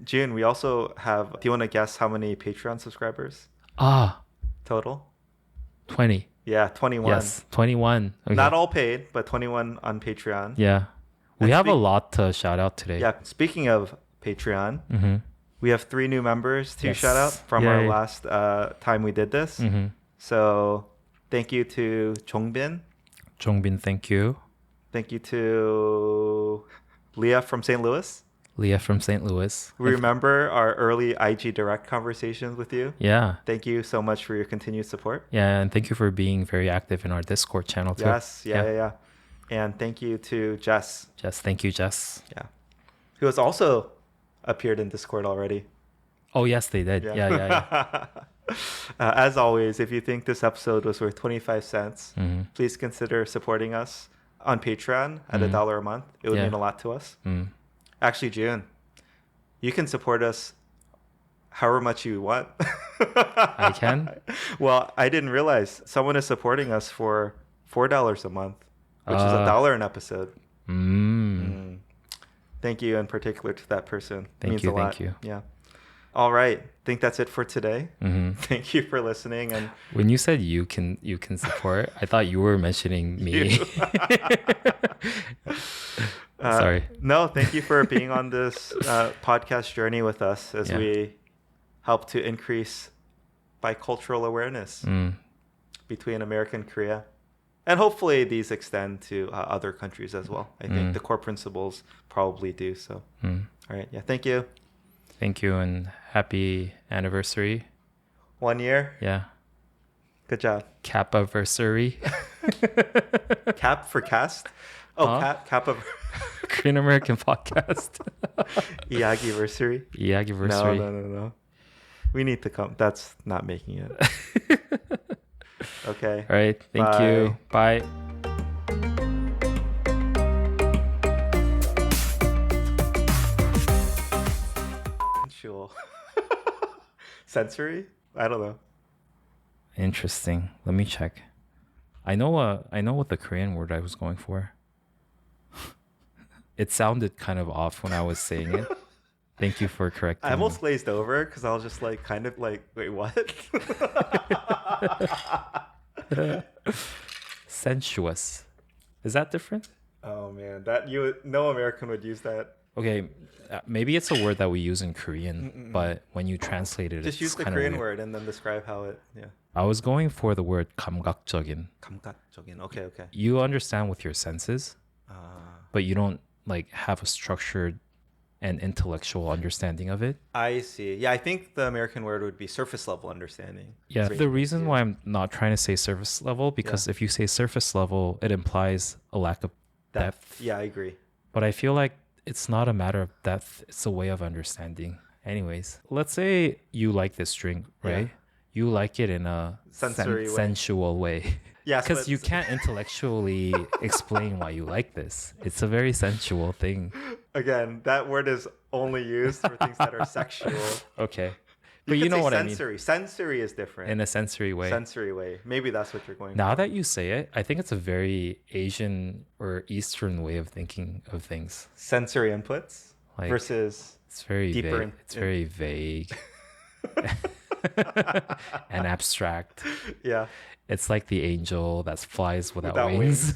Jun, we also have, do you want to guess how many Patreon subscribers? Total? 20. Yeah, 21. Yes, 21. Okay. Not all paid, but 21 on Patreon. Yeah. We have a lot to shout out today. Yeah. Speaking of Patreon, we have 3 new members to shout out from our last time we did this. So thank you to Jongbin. Jongbin, thank you. Thank you to Leah from St. Louis. Leah from St. Louis. We remember our early IG Direct conversations with you. Yeah. Thank you so much for your continued support. Yeah, and thank you for being very active in our Discord channel too. Yes, yeah. And thank you to Jess. Thank you, Jess. Yeah. Who has also appeared in Discord already. Oh, yes, they did. Yeah. As always, if you think this episode was worth 25 cents, please consider supporting us on Patreon at $1 a month. It would mean a lot to us. Actually, Jun, you can support us however much you want. I can? Well, I didn't realize someone is supporting us for $4 a month, which is $1 an episode. Thank you in particular to that person. Thank you. Yeah. All right. I think that's it for today. Thank you for listening. And when you said you can support, I thought you were mentioning me. Sorry. No, thank you for being on this podcast journey with us as we help to increase bicultural awareness between America and Korea. And hopefully these extend to other countries as well. I think the core principles probably do. So, all right. Yeah. Thank you. Thank you and happy anniversary. 1 year. Yeah. Good job. Cap-aversary. Cap for cast? Oh, cap of Korean American podcast. Iyagiversary. Iyagiversary. No. We need to come. That's not making it. Okay. All right. Thank you. Bye. Sensual. Sensory? I don't know. Interesting. Let me check. I know what the Korean word I was going for. It sounded kind of off when I was saying it. Thank you for correcting I almost me. glazed over because I was just like, kind of like, wait, what? Sensuous. Is that different? Oh man, no American would use that. Okay, maybe it's a word that we use in Korean, but when you translate it, Just it's use the kind of Korean weird. word and then describe how it. Yeah. I was going for the word 감각적인. 감각적인. Okay. Okay. You understand with your senses, but you don't like have a structured and intellectual understanding of it. I see. Yeah, I think the American word would be surface level understanding. Yeah, the reason why I'm not trying to say surface level, because Yeah. if you say surface level, it implies a lack of depth. Yeah, I agree. But I feel like it's not a matter of depth, it's a way of understanding. Anyways, let's say you like this drink, right? Yeah. You like it in a Sensory way. sensual way. Yes, Because but you can't intellectually explain why you like this. It's a very sensual thing. again, that word is only used for things that are sexual. Okay. You But could you know say what sensory. Sensory is different. I mean? In a sensory way. Sensory way. Maybe that's what you're going Now for. that you say it, I think it's a very Asian or Eastern way of thinking of things. Sensory inputs Like, versus it's very deeper vague. It's very vague and abstract. yeah. It's like the angel that flies without Without wings.